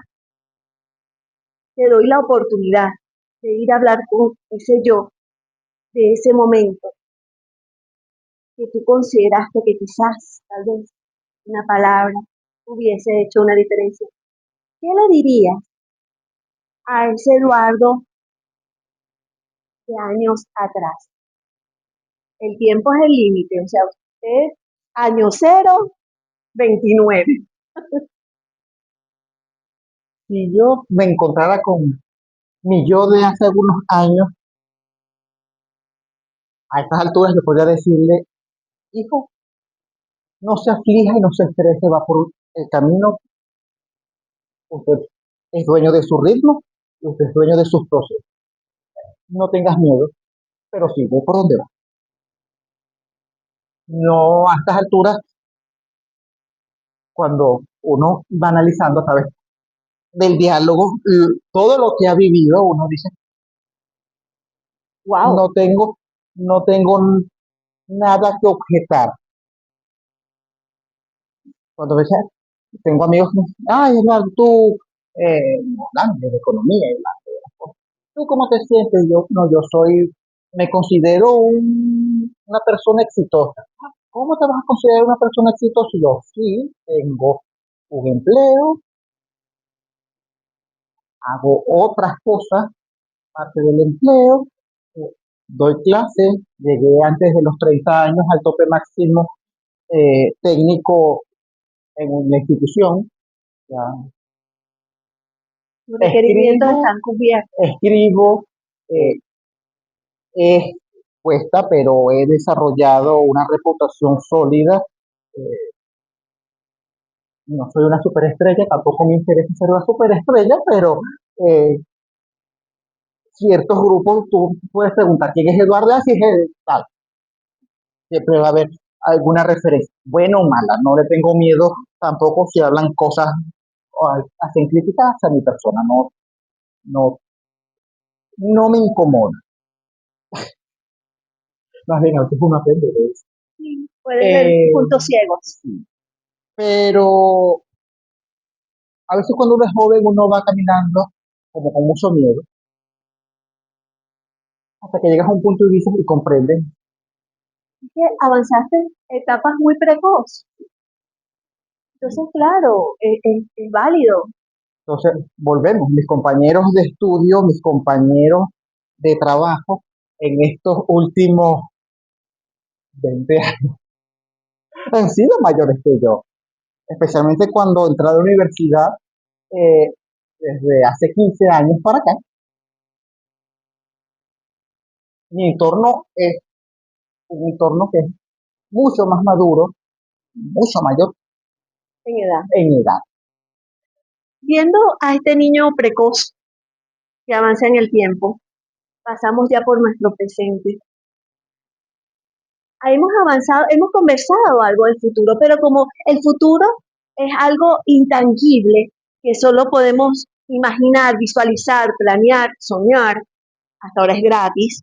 te doy la oportunidad de ir a hablar con ese yo de ese momento que tú consideraste que quizás, tal vez, una palabra, hubiese hecho una diferencia. ¿Qué le dirías a ese Eduardo de años atrás? El tiempo es el límite, o sea, usted, año cero, 29. Si yo me encontrara con mi yo de hace algunos años, a estas alturas yo podría decirle, hijo, no se aflija y no se estrese, va por el camino, usted es dueño de su ritmo, usted es dueño de sus procesos. No tengas miedo, pero sigue por donde va. No a estas alturas, cuando uno va analizando a través del diálogo todo lo que ha vivido, uno dice, Wow. no tengo, no tengo nada que objetar. Cuando ves, tengo amigos que me dicen, ay, Eduardo, tú, hablando de economía, y hablando de las cosas, ¿tú cómo te sientes? Yo, no, yo soy, me considero una persona exitosa. ¿Cómo te vas a considerar una persona exitosa? Yo sí, tengo un empleo, hago otras cosas, parte del empleo, eh, doy clases, llegué antes de los 30 años al tope máximo técnico en una institución, ya, Los requerimientos escribo, están cubiertos. escribo, eh, es cuesta, pero he desarrollado una reputación sólida. eh, no soy una superestrella, tampoco me interesa ser una superestrella, pero eh, ciertos grupos, tú puedes preguntar quién es Eduardo, así es tal, siempre va a haber alguna referencia, buena o mala, no le tengo miedo tampoco si hablan cosas o hacen críticas a mi persona, no, no me incomoda, más bien a veces uno aprende de eso. Sí, pueden ver Eh, puntos ciegos. sí, pero a veces cuando uno es joven uno va caminando como con mucho miedo, hasta que llegas a un punto y dices y comprendes. Es que avanzaste en etapas muy precoz. Entonces, claro, es válido. Entonces, volvemos, mis compañeros de estudio, mis compañeros de trabajo en estos últimos 20 años han sido mayores que yo, especialmente cuando entré a la universidad eh, desde hace 15 años para acá. Mi entorno es un entorno que es mucho más maduro, mucho mayor En edad. en edad. Viendo a este niño precoz que avanza en el tiempo, pasamos ya por nuestro presente. Hemos avanzado, hemos conversado algo del futuro, pero como el futuro es algo intangible que solo podemos imaginar, visualizar, planear, soñar, hasta ahora es gratis,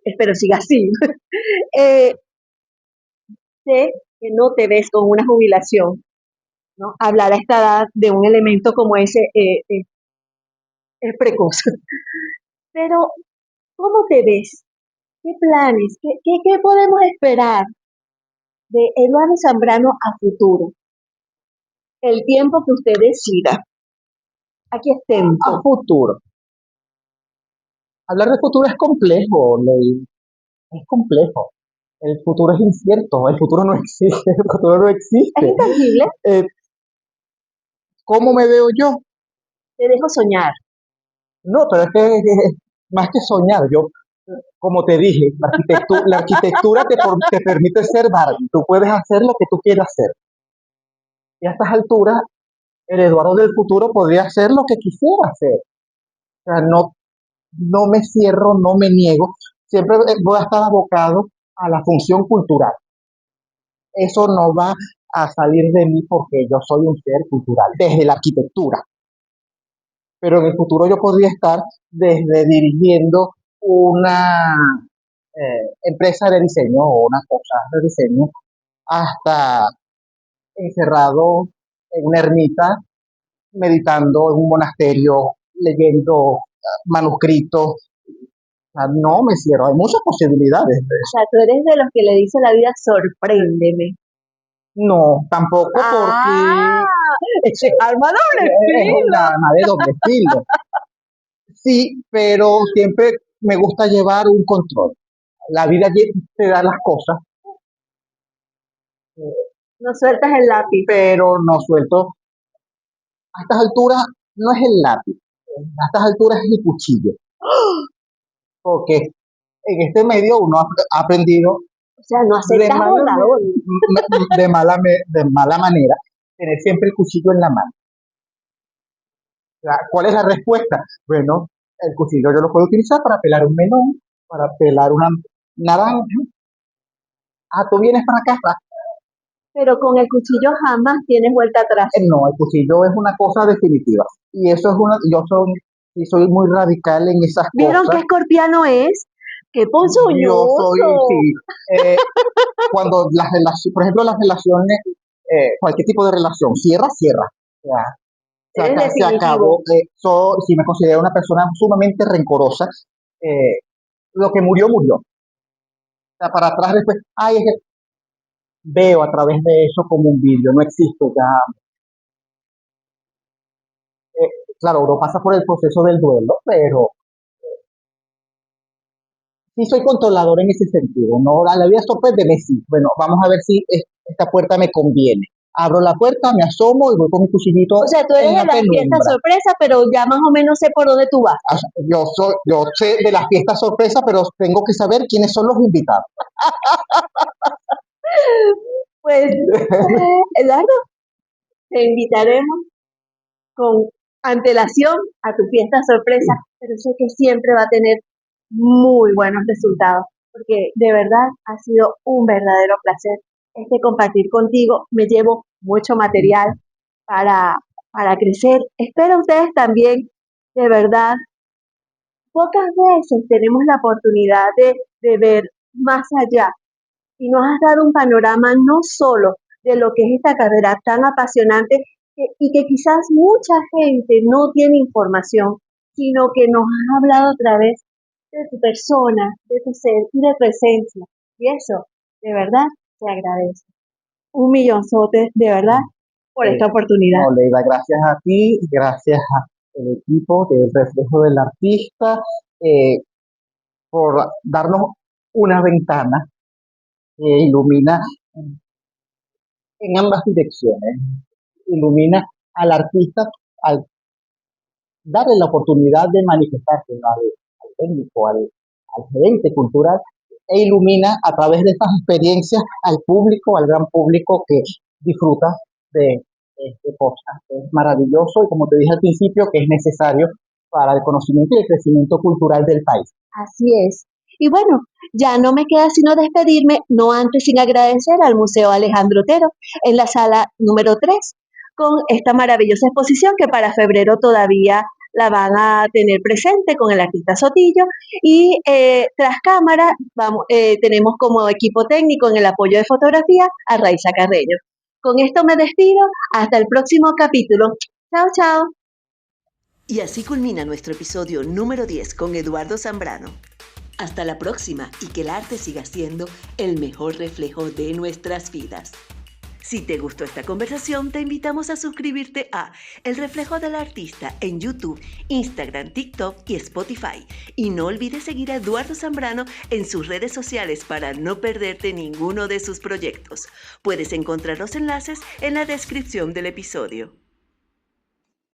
espero siga así. eh, Sé que no te ves con una jubilación, ¿no? Hablar a esta edad de un elemento como ese es precoz. Pero, ¿cómo te ves? ¿Qué planes? ¿Qué podemos esperar de Eduardo Zambrano a futuro? El tiempo que usted decida. Aquí estemos. A futuro. Hablar de futuro es complejo, Ley, es complejo. El futuro es incierto, el futuro no existe, el futuro no Es existe. intangible, Eh, ¿Cómo me veo yo? te dejo soñar. No, pero es que más que soñar, yo, como te dije, la arquitectura te permite ser Barbie, tú puedes hacer lo que tú quieras hacer. Y a estas alturas, el Eduardo del futuro podría hacer lo que quisiera hacer. O sea, no me cierro, no me niego, siempre voy a estar abocado a la función cultural. Eso no va a salir de mí porque yo soy un ser cultural, desde la arquitectura. Pero en el futuro yo podría estar desde dirigiendo una empresa de diseño o una cosa de diseño hasta encerrado en una ermita, meditando en un monasterio, leyendo manuscritos. O sea, no me cierro, hay muchas posibilidades de O eso. sea, tú eres de los que le dice a la vida, sorpréndeme. No, tampoco Ah, porque Ese es arma doble Es filo. una arma de doble filo. Sí, pero siempre me gusta llevar un control. La vida te da las cosas, No sueltas el lápiz. pero no suelto. A estas alturas no es el lápiz, a estas alturas es el cuchillo, porque en este medio uno ha aprendido O sea, no de aceptas mala, bondador. de mala manera tener siempre el cuchillo en la mano. O sea, ¿cuál es la respuesta? Bueno, el cuchillo yo lo puedo utilizar para pelar un melón, para pelar una naranja. Ah, tú vienes para acá. Pero con el cuchillo jamás tienes vuelta atrás. No, el cuchillo es una cosa definitiva. Y eso es yo soy muy radical en esas ¿Vieron qué cosas. escorpiano es? ¡Qué Yo soy, ponzoñoso! sí, cuando las relaciones, por ejemplo, las relaciones, cualquier tipo de relación, cierra. O sea, Eres se acabó. definitivo. Si me considero una persona sumamente rencorosa, eh, lo que murió, murió. O sea, para atrás después, ay, es que veo a través de eso como un vídeo, no existe ya. Claro, uno pasa por el proceso del duelo, pero sí soy controlador en ese sentido. No, la vida sorprende, sí. Bueno, vamos a ver si esta puerta me conviene. Abro la puerta, me asomo y voy con mi cuchillito O sea, tú eres en de la las fiestas penumbra. sorpresa, pero ya más o menos sé por dónde tú vas. O sea, yo sé de las fiestas sorpresa, pero tengo que saber quiénes son los invitados. Pues, Eduardo, te invitaremos con antelación a tu fiesta sorpresa, pero sé que siempre va a tener muy buenos resultados, porque de verdad ha sido un verdadero placer compartir contigo. Me llevo mucho material para, para crecer. Espero ustedes también, de verdad. Pocas veces tenemos la oportunidad de ver más allá y nos has dado un panorama no solo de lo que es esta carrera tan apasionante y que quizás mucha gente no tiene información, sino que nos has hablado a través de tu persona, de tu ser y de tu esencia. Y eso, de verdad, te agradezco. Un millonzote, de verdad, por esta oportunidad. No, Leila, gracias a ti, gracias al equipo del Reflejo del Artista, por darnos una ventana que ilumina en ambas direcciones. Ilumina al artista al darle la oportunidad de manifestarse al técnico, al gerente cultural, e ilumina a través de estas experiencias al público, al gran público que disfruta de este podcast. Es maravilloso y, como te dije al principio, que es necesario para el conocimiento y el crecimiento cultural del país. Así es. Y bueno, ya no me queda sino despedirme, no antes sin agradecer al Museo Alejandro Otero en la sala número 3, con esta maravillosa exposición que para febrero todavía la van a tener presente con el artista Sotillo. Y tras cámara tenemos como equipo técnico en el apoyo de fotografía a Raiza Carreño. Con esto me despido, hasta el próximo capítulo. Chao, chao. Y así culmina nuestro episodio número 10 con Eduardo Zambrano. Hasta la próxima y que el arte siga siendo el mejor reflejo de nuestras vidas. Si te gustó esta conversación, te invitamos a suscribirte a El Reflejo del Artista en YouTube, Instagram, TikTok y Spotify. Y no olvides seguir a Eduardo Zambrano en sus redes sociales para no perderte ninguno de sus proyectos. Puedes encontrar los enlaces en la descripción del episodio.